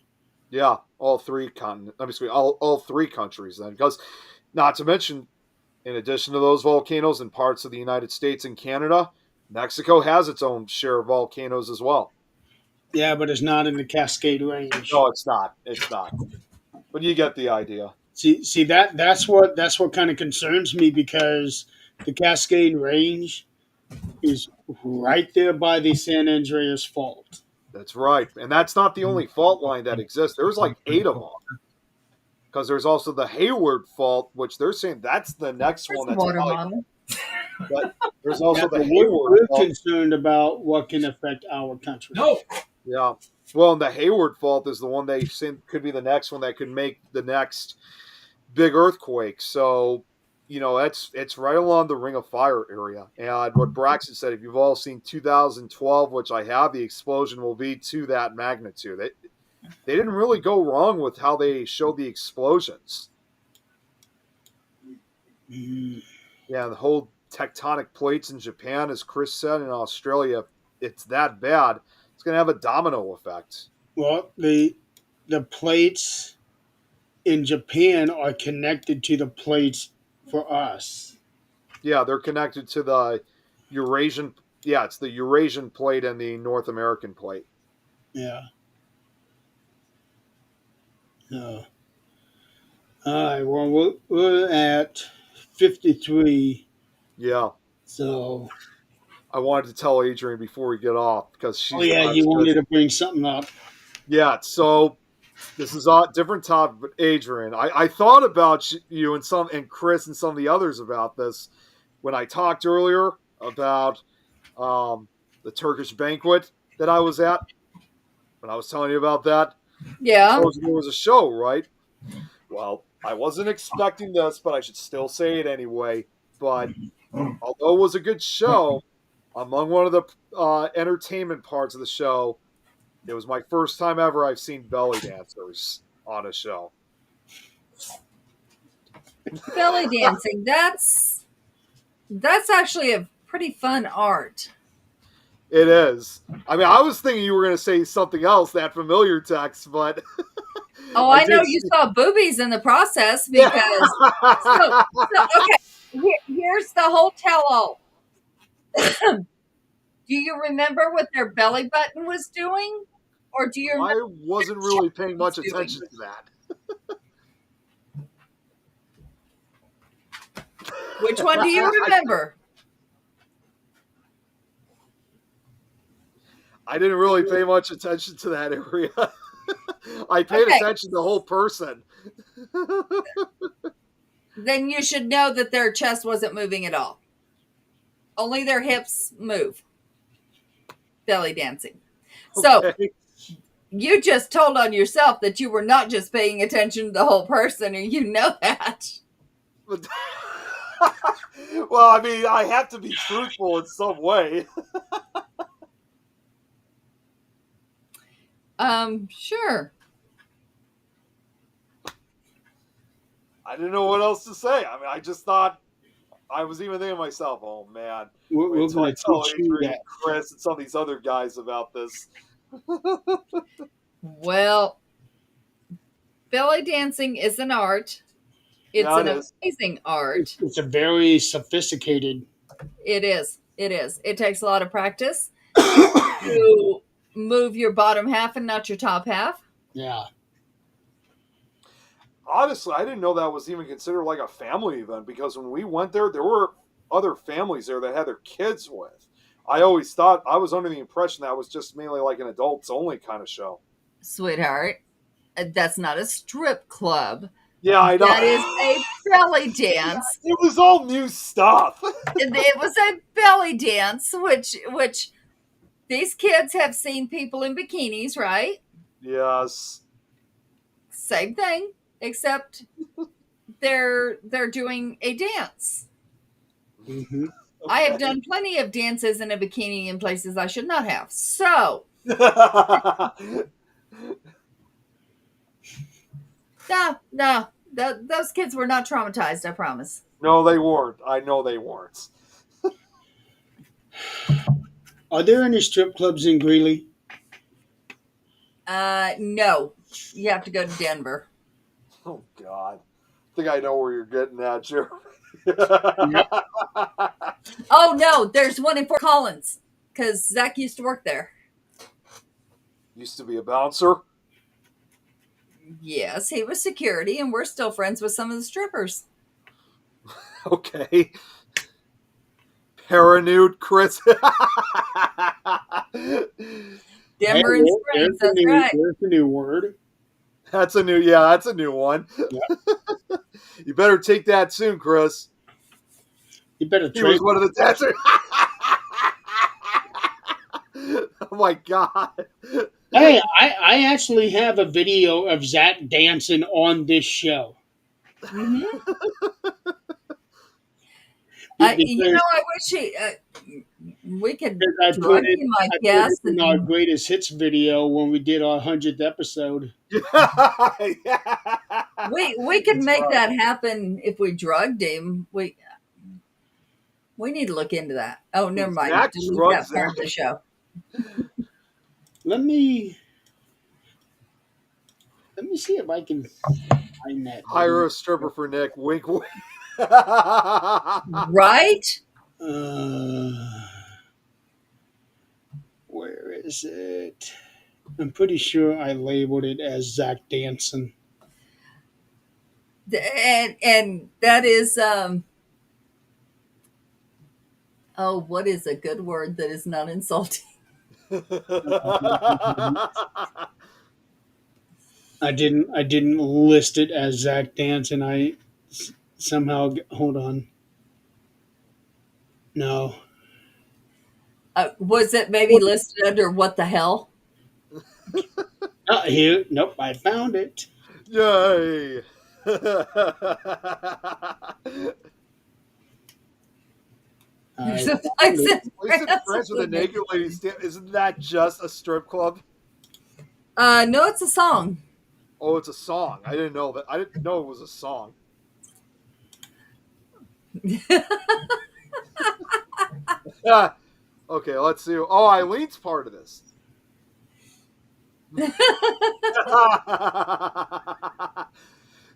Yeah, all three continents. I mean, all three countries then, because not to mention, in addition to those volcanoes in parts of the United States and Canada, Mexico has its own share of volcanoes as well. Yeah, but it's not in the Cascade Range. No, it's not. It's not. But you get the idea. See that's what kind of concerns me because the Cascade Range is right there by the San Andreas Fault. That's right. And that's not the only fault line that exists. There's like 8 of them. Because there's also the Hayward Fault, which they're saying that's the next There's one the that's water probably. model. But there's also Yeah, the but Hayward we're Fault. concerned about what can affect our country. No. Yeah. Well, and the Hayward Fault is the one they think could be the next one that could make the next big earthquake. So, it's right along the Ring of Fire area. And what Braxton said, if you've all seen 2012, which I have, the explosion will be to that magnitude. They didn't really go wrong with how they showed the explosions. Mm. Yeah, the whole tectonic plates in Japan, as Chris said, in Australia, it's that bad. It's going to have a domino effect. Well, the plates in Japan are connected to the plates for us. Yeah, they're connected to the Eurasian. Yeah, it's the Eurasian plate and the North American plate. Yeah. No. All right. Well, we're at 53. Yeah. So. I wanted to tell Adrian before we get off because she's. Oh yeah, you wanted to bring something up. Yeah. So this is a different topic, but Adrian, I thought about you and Chris and some of the others about this when I talked earlier about the Turkish banquet that I was at. When I was telling you about that, Yeah. there was a show, right? Well, I wasn't expecting this, but I should still say it anyway. But although it was a good show, among one of the entertainment parts of the show, it was my first time ever I've seen belly dancers on a show. Belly dancing. That's actually a pretty fun art. It is. I mean, I was thinking you were going to say something else, that familiar text, but Oh, I know you saw boobies in the process Yeah. because okay. Here's the whole tell-all. Do you remember what their belly button was doing, or do you remember I wasn't really paying much doing? attention to that. Which one do you remember? I didn't really pay much attention to that area. I paid attention to the whole person. Then you should know that their chest wasn't moving at all. Only their hips move. Belly dancing. So Okay. you just told on yourself that you were not just paying attention to the whole person, and you know that. But- well, I mean, I have to be truthful in some way. Sure. I didn't know what else to say. I mean, I just thought, I was even thinking to myself, oh man, We're wait till I going to tell teach you Adrian, that. Chris, and some of these other guys about this. Well, belly dancing is an art. It's Yeah, an it is. amazing art. It's a very sophisticated. It is. It is. It takes a lot of practice to move your bottom half and not your top half. Yeah. Honestly, I didn't know that was even considered like a family event, because when we went there, there were other families there that had their kids with. I always thought, I was under the impression that was just mainly like an adults only kind of show. Sweetheart, that's not a strip club. Yeah, I know. That is a belly dance. It was all new stuff. It was a belly dance, which these kids have seen people in bikinis, right? Yes. Same thing, except they're doing a dance. Mm-hmm. I have done plenty of dances in a bikini in places I should not have. So, no, those kids were not traumatized, I promise. No, they weren't. I know they weren't. Are there any strip clubs in Greeley? No, you have to go to Denver. Oh, God. I think I know where you're getting at, Jeremy. Oh, no, there's one in Fort Collins because Zach used to work there. Used to be a bouncer. Yes, he was security, and we're still friends with some of the strippers. Okay. Paranude Chris. Denver and Springs, that's right. There's a new word. That's a new one. Yeah. You better take that soon, Chris. You better He was trade. one of the dancers. Oh my God. Hey, I actually have a video of Zach dancing on this show. Mm-hmm. Because I wish we could I drug put it, him, I I guess. put it in our greatest hits video when we did our 100th episode. Yeah. We could That's make right. that happen if we drugged him. We need to look into that. Oh, never mind. Zach Delete drugged that part of Zach. the show. Let me see if I can find that. Hire a stripper for Nick. Wink, wink. Right? Where is it? I'm pretty sure I labeled it as Zach dancing. And that is oh, what is a good word that is not insulting? I didn't list it as Zach dancing. I somehow hold on. No. Was it maybe listed under what the hell? Here. Nope. I found it. Yay. There's a place in Wasn't France Friends with the with me. Naked Ladies? Isn't that just a strip club? No, it's a song. Oh, it's a song. I didn't know that. I didn't know it was a song. Okay, let's see. Oh, Eileen's part of this.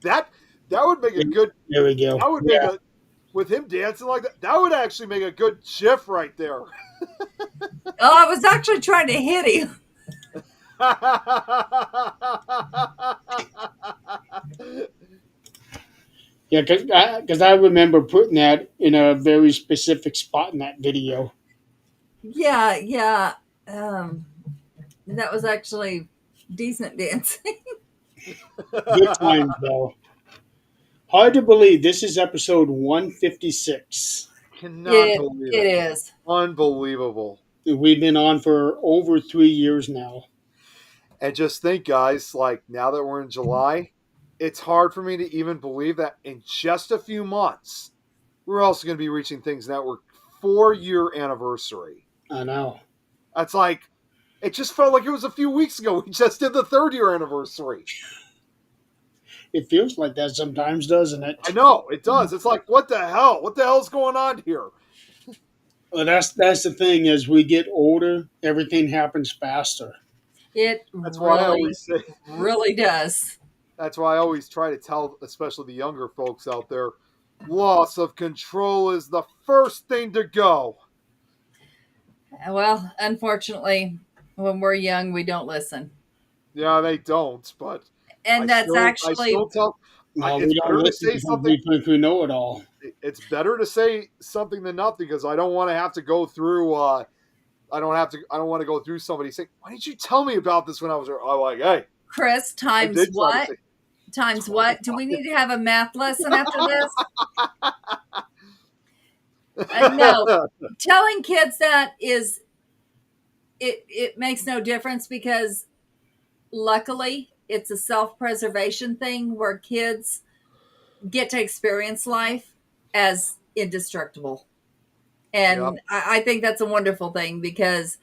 that that would make a good. There we go. That would make a with him dancing like that. That would actually make a good GIF right there. Oh, I was actually trying to hit him. Yeah, because I remember putting that in a very specific spot in that video. Yeah, yeah. That was actually decent dancing. Good times, though. Hard to believe this is episode 156. Cannot it believe it it. is. Unbelievable. We've been on for over 3 years now. And just think, guys, like now that we're in July, it's hard for me to even believe that in just a few months, we're also going to be reaching Things Network 4-year anniversary. I know. That's like, it just felt like it was a few weeks ago. We just did the 3rd-year anniversary. It feels like that sometimes, doesn't it? I know, it does. It's like, what the hell? What the hell's going on here? Well, that's the thing. As we get older, everything happens faster. It That's why I really, always say, really does. that's why I always try to tell, especially the younger folks out there, loss of control is the first thing to go. Well, unfortunately, when we're young, we don't listen. Yeah, they don't, but And that's I actually still tell. No, It's we don't better to listen say because something. we think we know it all. It's better to say something than nothing because I don't want to have to go through. I don't want to go through somebody saying, "Why didn't you tell me about this when I was?" I'm like, "Hey, Chris I times did try to what? say." Times what? Do we need to have a math lesson after this? No. Telling kids that is it makes no difference because luckily it's a self-preservation thing where kids get to experience life as indestructible. And Yep. I think that's a wonderful thing because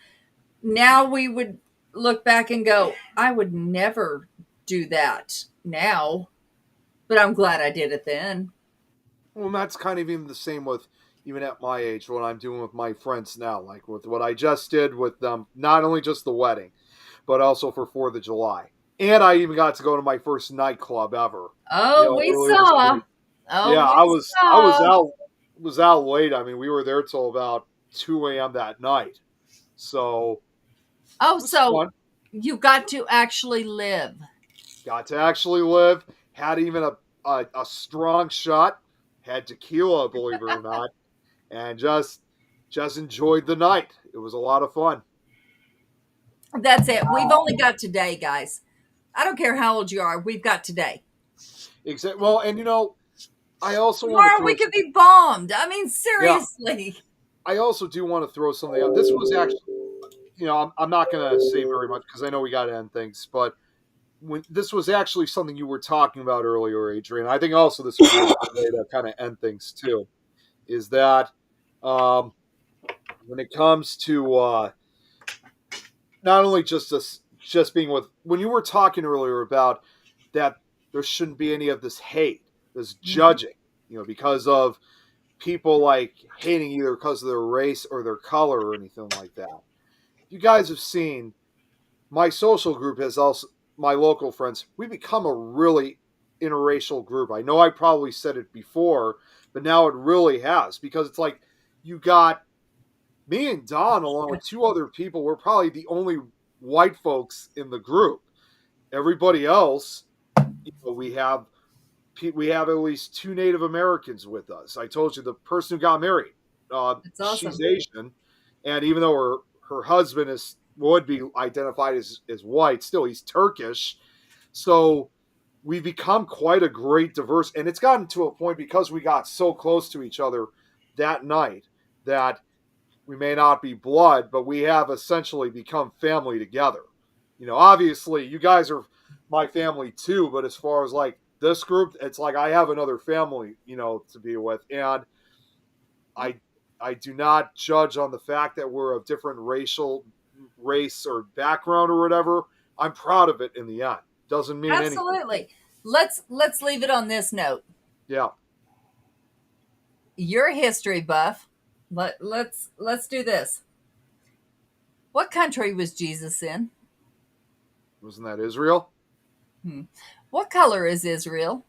now we would look back and go, I would never do that now, but I'm glad I did it then. Well, and that's kind of even the same with even at my age, what I'm doing with my friends now, like with what I just did with them, not only just the wedding, but also for 4th of July. And I even got to go to my first nightclub ever. Oh, we earlier this saw. week. Oh, Yeah, we I was saw. out late. I mean, we were there till about 2 a.m. that night. So Oh, it was so fun. you got to actually live. Got to actually live. Had even a strong shot. Had tequila, believe it or not, and just enjoyed the night. It was a lot of fun. That's it. We've only got today, guys. I don't care how old you are. We've got today. Well, and I also want to Tomorrow throw. we could be bombed. I mean, Yeah, seriously. I also do want to throw something out. This was actually, I'm not going to say very much because I know we got to end things, but when this was actually something you were talking about earlier, Adrian, I think also this would be a good way to kind of end things too, is that when it comes to not only just being with, when you were talking earlier about that there shouldn't be any of this hate, this judging, because of people like hating either because of their race or their color or anything like that. You guys have seen my social group has also, my local friends, we become a really interracial group. I know I probably said it before, but now it really has because it's like you got me and Don along with 2 other people. We're probably the only white folks in the group. Everybody else, we have at least 2 Native Americans with us. I told you the person who got married, It's awesome. she's Asian, and even though her husband would be identified as white, still he's Turkish. So we've become quite a great diverse, and it's gotten to a point because we got so close to each other that night that we may not be blood, but we have essentially become family together. Obviously you guys are my family too, but as far as like this group, it's like I have another family, to be with. And I do not judge on the fact that we're of different race or background or whatever. I'm proud of it in the end. Doesn't mean anything. Absolutely. Let's leave it on this note. Yeah. you're a history buff. Let's do this. What country was Jesus in? Wasn't that Israel? What color is Israel?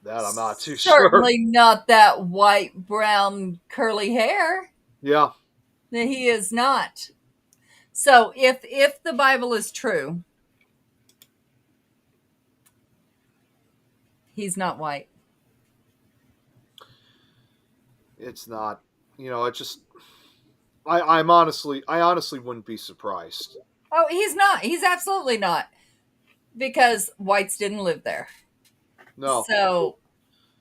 That I'm not too sure. Certainly not that white, brown, curly hair. Yeah. He is not. So if the Bible is true, he's not white. It's not. It just. I honestly wouldn't be surprised. Oh, he's not. He's absolutely not. Because whites didn't live there. No. So,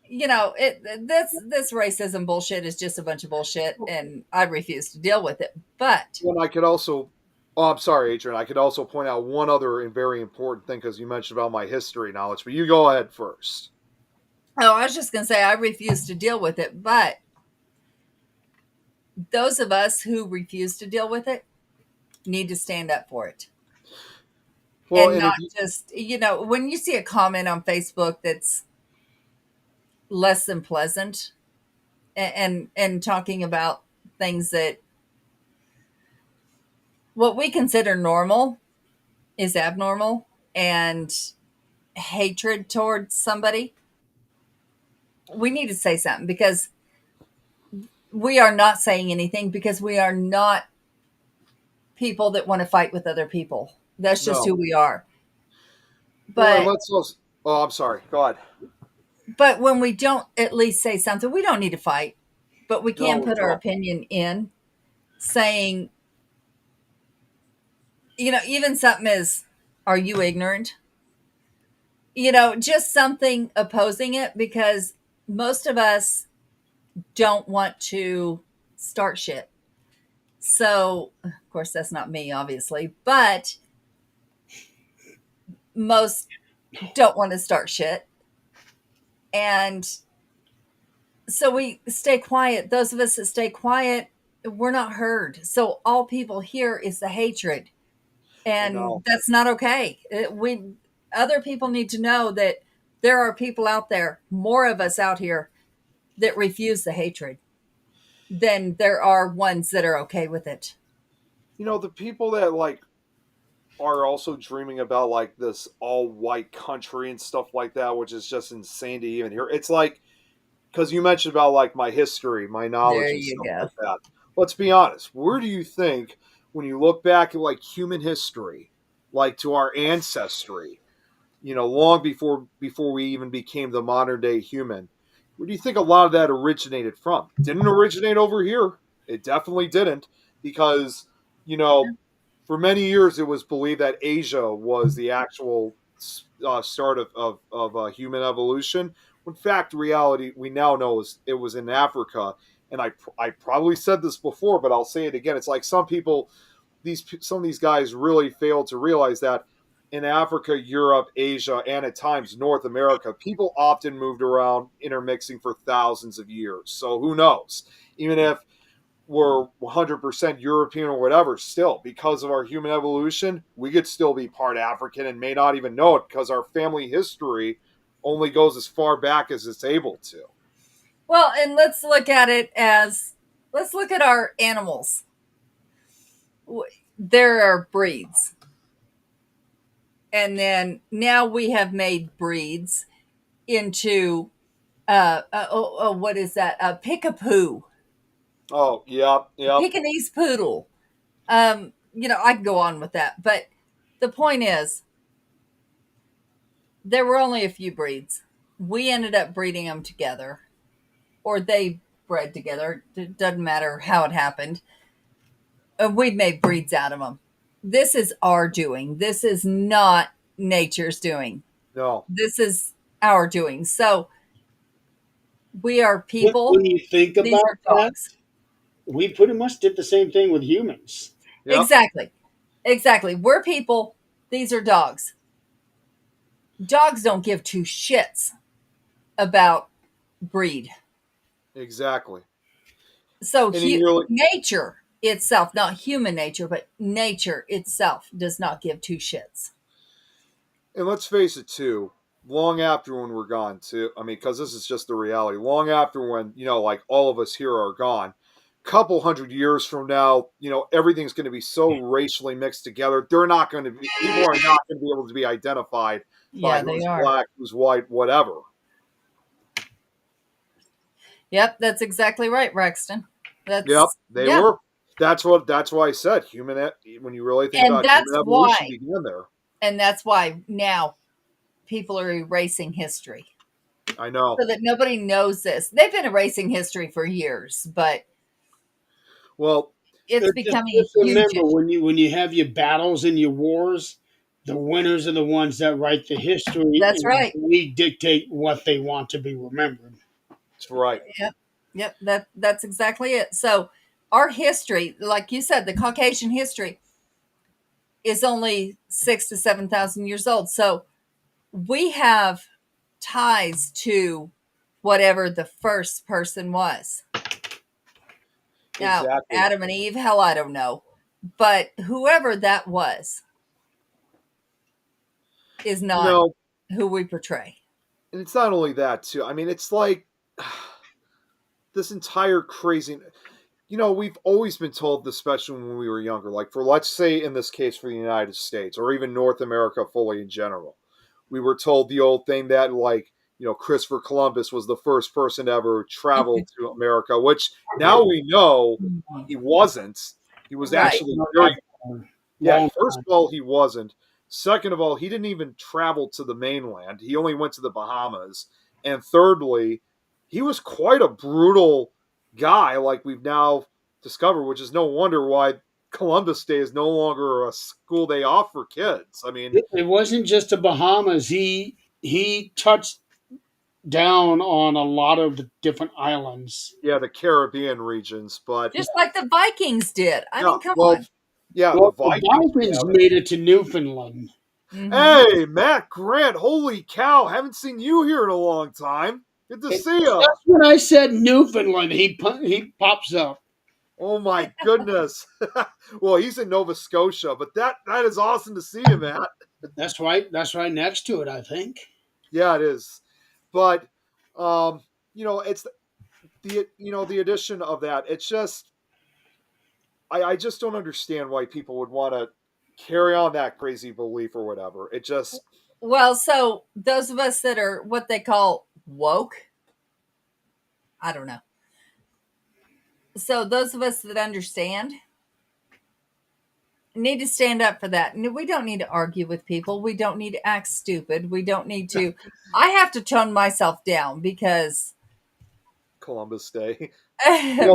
this racism bullshit is just a bunch of bullshit, and I refuse to deal with it. But Well, I could also. Oh, I'm sorry, Adrian. I could also point out one other and very important thing because you mentioned about my history knowledge, but you go ahead first. I was just going to say I refuse to deal with it. But those of us who refuse to deal with it need to stand up for it. Well, And not just, when you see a comment on Facebook that's less than pleasant and talking about things that what we consider normal is abnormal, and hatred towards somebody, we need to say something, because we are not saying anything, because we are not people that want to fight with other people. That's just No. who we are. Well, But let's also. Oh, I'm sorry. Go ahead. but when we don't at least say something, we don't need to fight, but we can No, put our no. opinion in, saying, even something as, are you ignorant? Just something opposing it, because most of us don't want to start shit. So, of course, that's not me, obviously, but most don't want to start shit. And so we stay quiet. Those of us that stay quiet, we're not heard. So all people hear is the hatred. And No. that's not okay. Other people need to know that there are people out there, more of us out here, that refuse the hatred than there are ones that are okay with it. The people that are also dreaming about this all white country and stuff like that, which is just insane to even hear. It's like, because you mentioned about my history, my knowledge, There and you stuff go. like that. Let's be honest. Where do you think, when you look back at human history, to our ancestry, long before we even became the modern day human, where do you think a lot of that originated from? Didn't originate over here. It definitely didn't, because for many years it was believed that Asia was the actual start of human evolution. In fact, reality we now know is it was in Africa. And I probably said this before, but I'll say it again. It's like some of these guys really fail to realize that in Africa, Europe, Asia, and at times North America, people often moved around intermixing for thousands of years. So who knows? Even if we're 100% European or whatever, still, because of our human evolution, we could still be part African and may not even know it, because our family history only goes as far back as it's able to. Well, and let's look at our animals. There are breeds. And then now we have made breeds into, what is that? A Pickapoo. Oh, yep. Pekingese poodle. I can go on with that. But the point is, there were only a few breeds. We ended up breeding them together, or they bred together. It doesn't matter how it happened. And we made breeds out of them. This is our doing. This is not nature's doing. No. This is our doing. So we are people. When you think These about are that, dogs. we pretty much did the same thing with humans. Yep. Exactly. We're people. These are dogs. Dogs don't give two shits about breed. Exactly. So And nature itself, not human nature, but nature itself does not give two shits. And let's face it, too, long after when we're gone too. I mean, because this is just the reality. Long after when, like all of us here are gone, couple hundred years from now, everything's going to be so racially mixed together. They're not going to be, people are not going to be able to be identified by Yeah, they who's are. black, who's white, whatever. Yep, that's exactly right, Rexton. That's Yep, they yeah. were. That's why I said when you really think And about that's human evolution why. began there. And that's why now people are erasing history. I know. So that nobody knows this. They've been erasing history for years, but Well, it's becoming a just huge remember issue. when you have your battles and your wars, the winners are the ones that write the history, That's and right. we dictate what they want to be remembered. that's right. Yep, that's exactly it. So our history, like you said, the Caucasian history is only 6 to 7,000 years old. So we have ties to whatever the first person was. Now, Exactly. Adam and Eve, hell, I don't know. But whoever that was is not who we portray. And it's not only that too. I mean, it's like this entire crazy. We've always been told, especially when we were younger, like let's say in this case for the United States or even North America fully in general, we were told the old thing that Christopher Columbus was the first person to ever travel to America, which now we know he wasn't. He was Right. actually very Long First time. of all, he wasn't. Second of all, he didn't even travel to the mainland. He only went to the Bahamas. And thirdly, he was quite a brutal guy, like we've now discovered, which is no wonder why Columbus Day is no longer a school day off for kids. I mean, It wasn't just the Bahamas. He touched down on a lot of the different islands. yeah, the Caribbean regions, but Just like the Vikings did. I mean, come well, on. yeah, Well, the the Vikings. Vikings made it to Newfoundland. Mhm. Hey, Matt Grant, holy cow, haven't seen you here in a long time. Good to see you. That's when I said Newfoundland. He pops up. Oh my goodness. Well, he's in Nova Scotia, but that is awesome to see you, Matt. That's right. That's right next to it, I think. Yeah, it is. But it's the addition of that. It's just I just don't understand why people would want to carry on that crazy belief or whatever. It just Well, so those of us that are what they call woke, I don't know. So those of us that understand need to stand up for that. We don't need to argue with people. We don't need to act stupid. We don't need to. I have to tone myself down because, Columbus Day. right?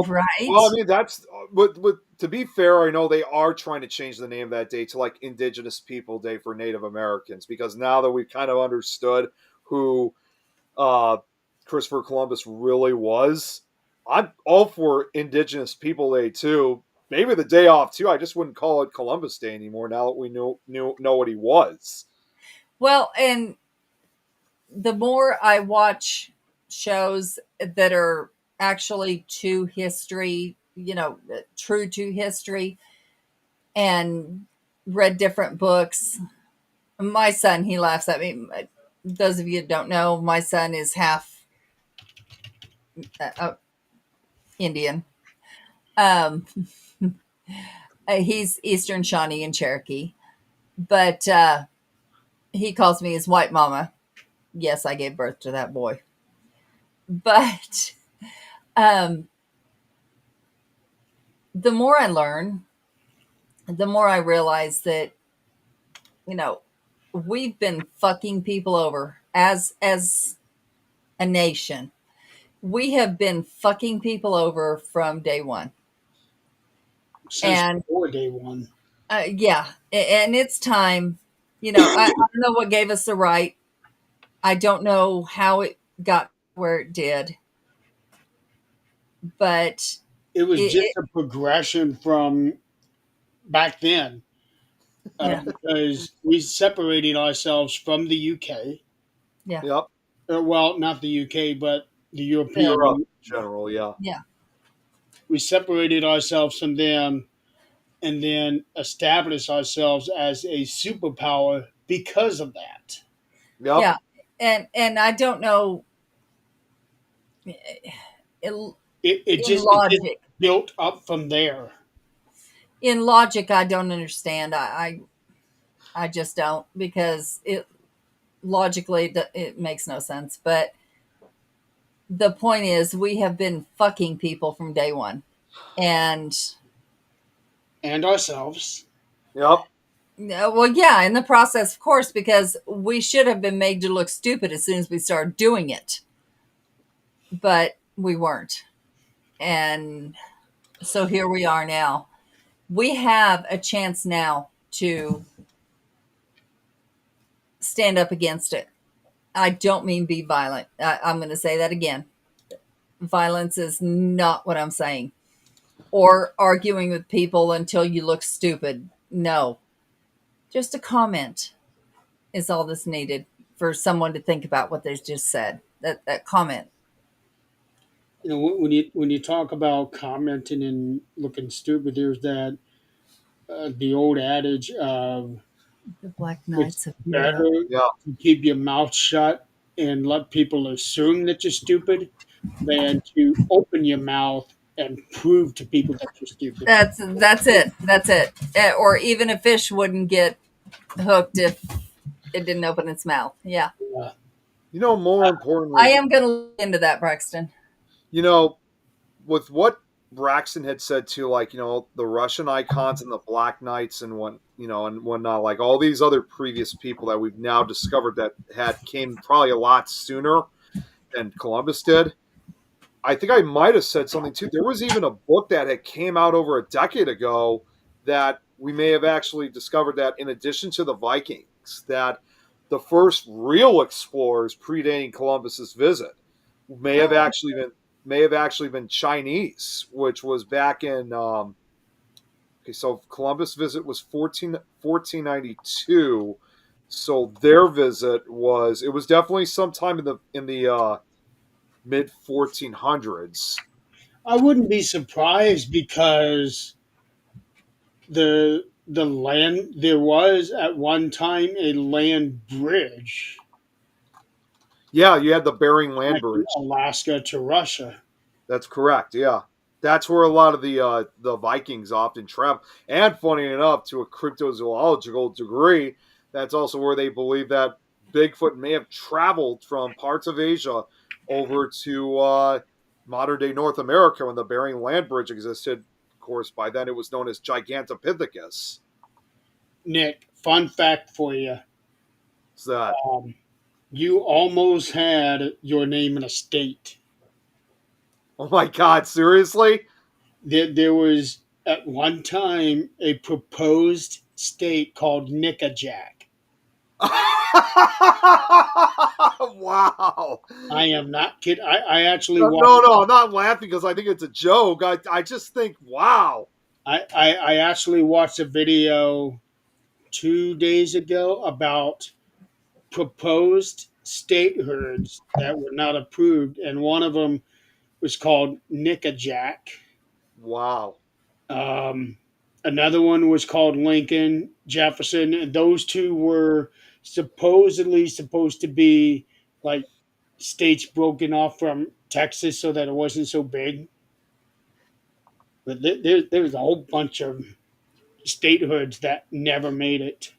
Well, I mean, that's to be fair, I know they are trying to change the name of that day to like Indigenous People Day for Native Americans because now that we've kind of understood who Christopher Columbus really was, I'm all for Indigenous People Day too. Maybe the day off too. I just wouldn't call it Columbus Day anymore now that we know what he was. Well, and the more I watch shows that are actually to history, true to history, and read different books. My son, he laughs at me. Those of you that don't know, my son is half Indian. Um, he's Eastern Shawnee and Cherokee, but he calls me his white mama. Yes, I gave birth to that boy. But the more I learn, the more I realize that, we've been fucking people over as a nation. We have been fucking people over from day one. Since And before day one. yeah, and it's time. I don't know what gave us the right. I don't know how it got where it did, but It was just it a progression from back then. yeah, Because we separated ourselves from the UK. yeah, Yep. Well, not the UK, but the European Europe Union. in general, yeah. yeah. We separated ourselves from them and then established ourselves as a superpower because of that. Yep. Yeah. And I don't know, in It just logic, built up from there. I don't understand. I just don't, because it logically it makes no sense. But the point is, we have been fucking people from day one, and And ourselves. Yep. well, yeah, in the process, of course, because we should have been made to look stupid as soon as we started doing it, but we weren't, and so here we are now. We have a chance now to stand up against it. I don't mean be violent. I'm going to say that again. Violence is not what I'm saying. Or arguing with people until you look stupid. No. Just a comment is all that's needed for someone to think about what they just said. That comment. You know, when you talk about commenting and looking stupid, there's that the old adage of The Black it's Knights of better Europe. Yeah. to keep your mouth shut and let people assume that you're stupid than to open your mouth and prove to people that you're stupid. That's it. That's it. Or even a fish wouldn't get hooked if it didn't open its mouth. Yeah. Uh, More I importantly, am going to look into that, Braxton. you know, with what Braxton had said too, like, the Russian icons and the Black Knights and and whatnot, like all these other previous people that we've now discovered that had came probably a lot sooner than Columbus did. I think I might have said something too. There was even a book that had came out over a decade ago that we may have actually discovered that in addition to the Vikings, that the first real explorers predating Columbus's visit may have actually been Chinese, which was back in okay, so Columbus visit was 1492. So their visit was definitely sometime in the mid 1400s. I wouldn't be surprised because the land there was at one time a land bridge Yeah, you had the Bering Land connecting Bridge. Alaska to Russia. That's correct. Yeah, that's where a lot of the Vikings often travel. And funny enough, to a cryptozoological degree, that's also where they believe that Bigfoot may have traveled from parts of Asia over to modern day North America when the Bering Land Bridge existed. Of course, by then it was known as Gigantopithecus. Nick, fun fact for you: So that you almost had your name in a state. oh my God, seriously? There was at one time a proposed state called Nickajack. Wow. I am not kidding. I actually No, watched. no, I'm not laughing because I think it's a joke. I just think, wow. I actually watched a video 2 days ago about proposed statehoods that were not approved, and one of them was called Nickajack. Wow. Um, Another one was called Lincoln, Jefferson, and those two were supposedly supposed to be like states broken off from Texas so that it wasn't so big. But there's a whole bunch of statehoods that never made it.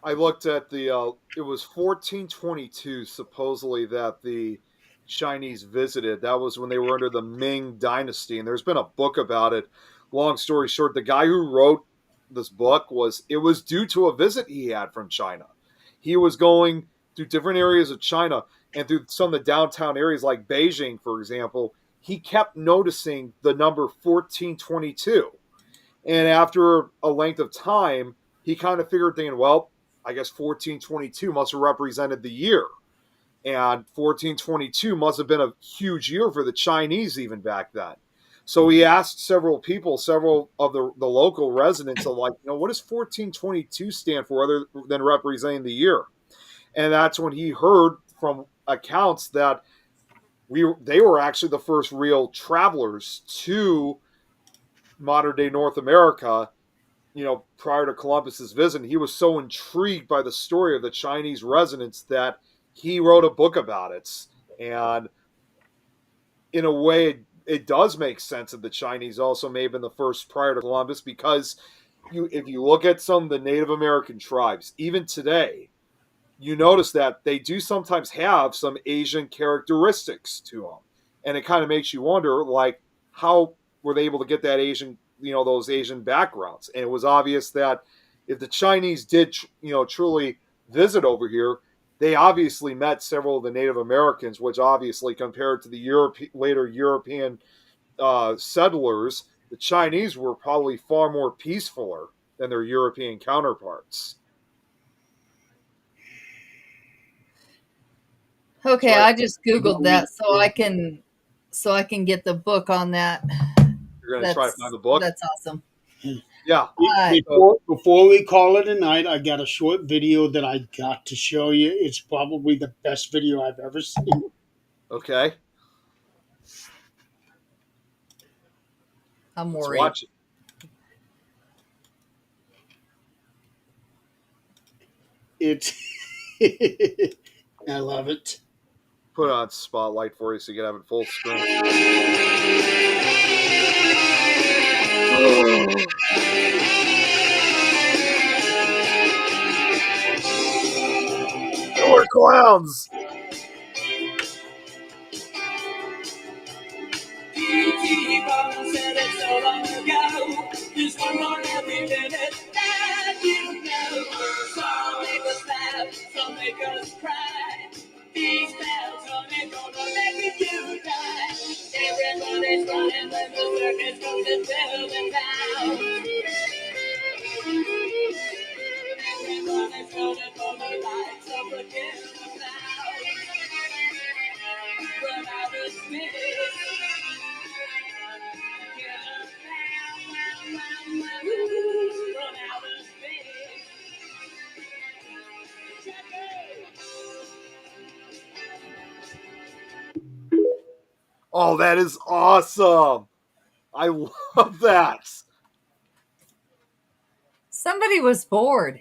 I looked at it was 1422 supposedly that the Chinese visited. That was when they were under the Ming Dynasty, and there's been a book about it. Long story short, the guy who wrote this book was due to a visit he had from China. He was going through different areas of China and through some of the downtown areas like Beijing, for example. He kept noticing the number 1422. And after a length of time, he kind of figured, thinking, well, I guess 1422 must have represented the year. And 1422 must have been a huge year for the Chinese even back then. So he asked several people, several of the local residents, of like, what does 1422 stand for other than representing the year? And that's when he heard from accounts that they were actually the first real travelers to modern day North America, prior to Columbus's visit. He was so intrigued by the story of the Chinese residents that he wrote a book about it. And in a way, it does make sense that the Chinese also may have been the first prior to Columbus, because if you look at some of the Native American tribes, even today, you notice that they do sometimes have some Asian characteristics to them. And it kind of makes you wonder, like, how were they able to get that Asian, those Asian backgrounds? And it was obvious that if the Chinese did, truly visit over here, they obviously met several of the Native Americans, which obviously, compared to the later European settlers, the Chinese were probably far more peacefuler than their European counterparts. Okay, So I just googled that so I can get the book on that. you're going to try to find the book? That's awesome. Yeah. Before we call it a night, I got a short video that I got to show you. It's probably the best video I've ever seen. Okay. I'm Let's worried. watch It's I love it. Put it on spotlight for you so you can have it full screen. We're clowns. P.T. Barnum said it so long ago. This one more every minute that you know. Some make us laugh, some make us cry. These bells only gonna make you die. Everybody's running when the circus goes to tell them now. Everybody's running for the lights of the killer clouds. But I was missed. Oh, that is awesome. I love that. Somebody was bored.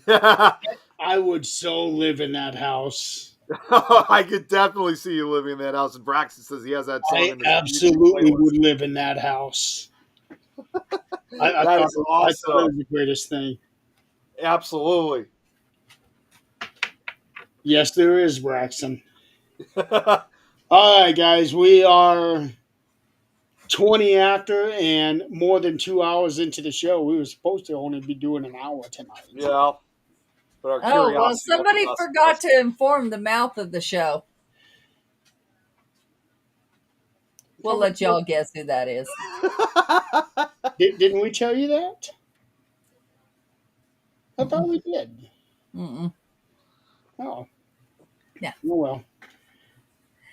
I would so live in that house. I could definitely see you living in that house. And Braxton says he has that song I in his absolutely playlist. would live in that house. I That thought is it was awesome. the greatest thing. Absolutely. Yes, there is, Braxton. All right, guys, we are 20 after and more than 2 hours into the show. We were supposed to only be doing an hour tonight. Yeah. But our Oh, well, curiosity somebody got the best of forgot us. to inform the mouth of the show. We'll let y'all guess who that is. Didn't we tell you that? I thought we did. Mm-mm. Oh. Yeah. Oh, well.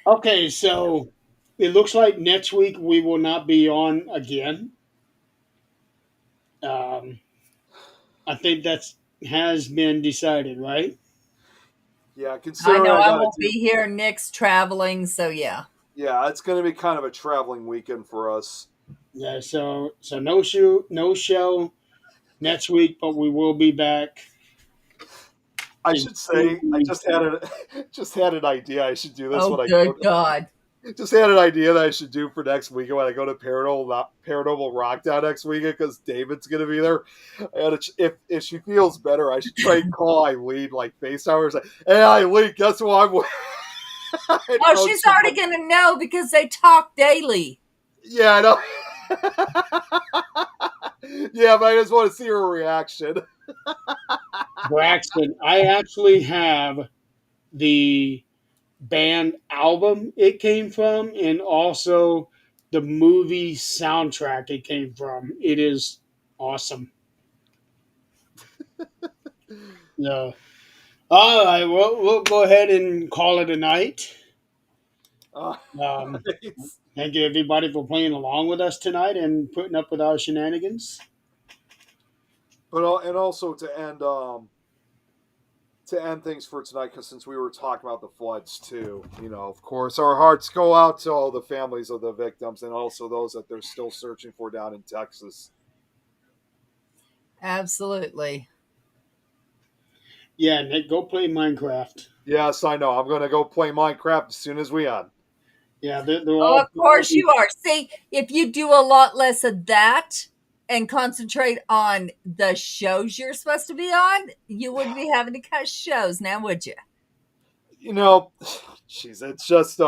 Okay, so it looks like next week we will not be on again. I think that has been decided, right? Yeah, I considering know I gotta won't be here. Nick's traveling, so yeah. Yeah, it's going to be kind of a traveling weekend for us. Yeah, so no show next week, but we will be back. I should say I just had an idea I should do this Oh, when I good God. just had an idea that I should do for next weekend when I go to Paranormal Rockdown next weekend, because David's going to be there. And if she feels better, I should try and call Eileen, like FaceTime her, say, "Hey Eileen, guess who I'm with?" Oh, she's already going to know because they talk daily. Yeah, I know. Yeah, but I just want to see her reaction. Braxton, I actually have the band album it came from and also the movie soundtrack it came from. It is awesome. Yeah. All right, we'll go ahead and call it a night. Thank you, everybody, for playing along with us tonight and putting up with our shenanigans. But and also to end things for tonight, because since we were talking about the floods too, of course, our hearts go out to all the families of the victims and also those that they're still searching for down in Texas. Absolutely. Yeah, Nick, go play Minecraft. Yes, I know. I'm going to go play Minecraft as soon as we end. Yeah, they're Oh, all of course you are. See, if you do a lot less of that and concentrate on the shows you're supposed to be on, you wouldn't be having to cut shows now, would you? You know, jeez, it's just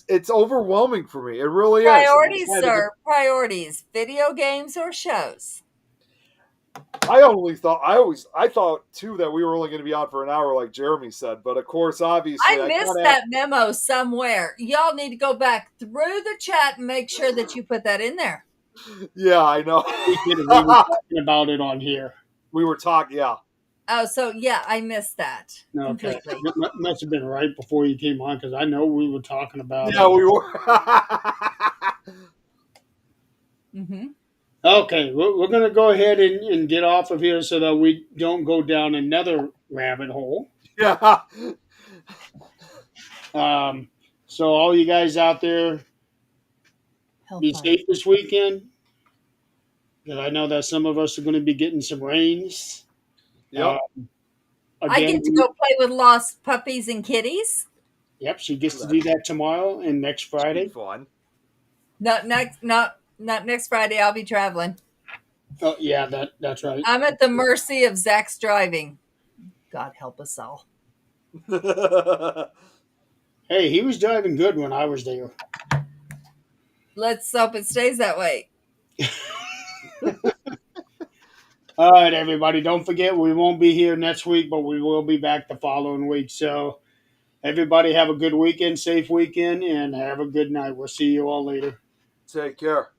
it's overwhelming for me. It really is. Priorities, sir. Priorities. Video games or shows? I thought too that we were only going to be on for an hour, like Jeremy said. But of course, obviously, I I missed kind that memo somewhere. Y'all need to go back through the chat and make sure that you put that in there. of, yeah, I know. we were talking about it on here. We were talking, yeah. Oh, so yeah, I missed that Okay, completely. it must have been right before you came on because I know we were talking about Yeah, it. we were. Mm-hmm. Okay, we're going to go ahead and get off of here so that we don't go down another rabbit hole. Yeah. So all you guys out there, be Hellfire. safe this weekend. Because I know that some of us are going to be getting some rains. Yep. I Again, get to go play with lost puppies and kitties. Yep, she gets to do that tomorrow and next Friday. Fun. Not next Friday. I'll be traveling. Oh yeah, that's right. I'm at the mercy of Zach's driving. God help us all. Hey, he was driving good when I was there. Let's hope it stays that way. All right, everybody. Don't forget, we won't be here next week, but we will be back the following week. So, everybody have a good weekend, safe weekend, and have a good night. We'll see you all later. Take care.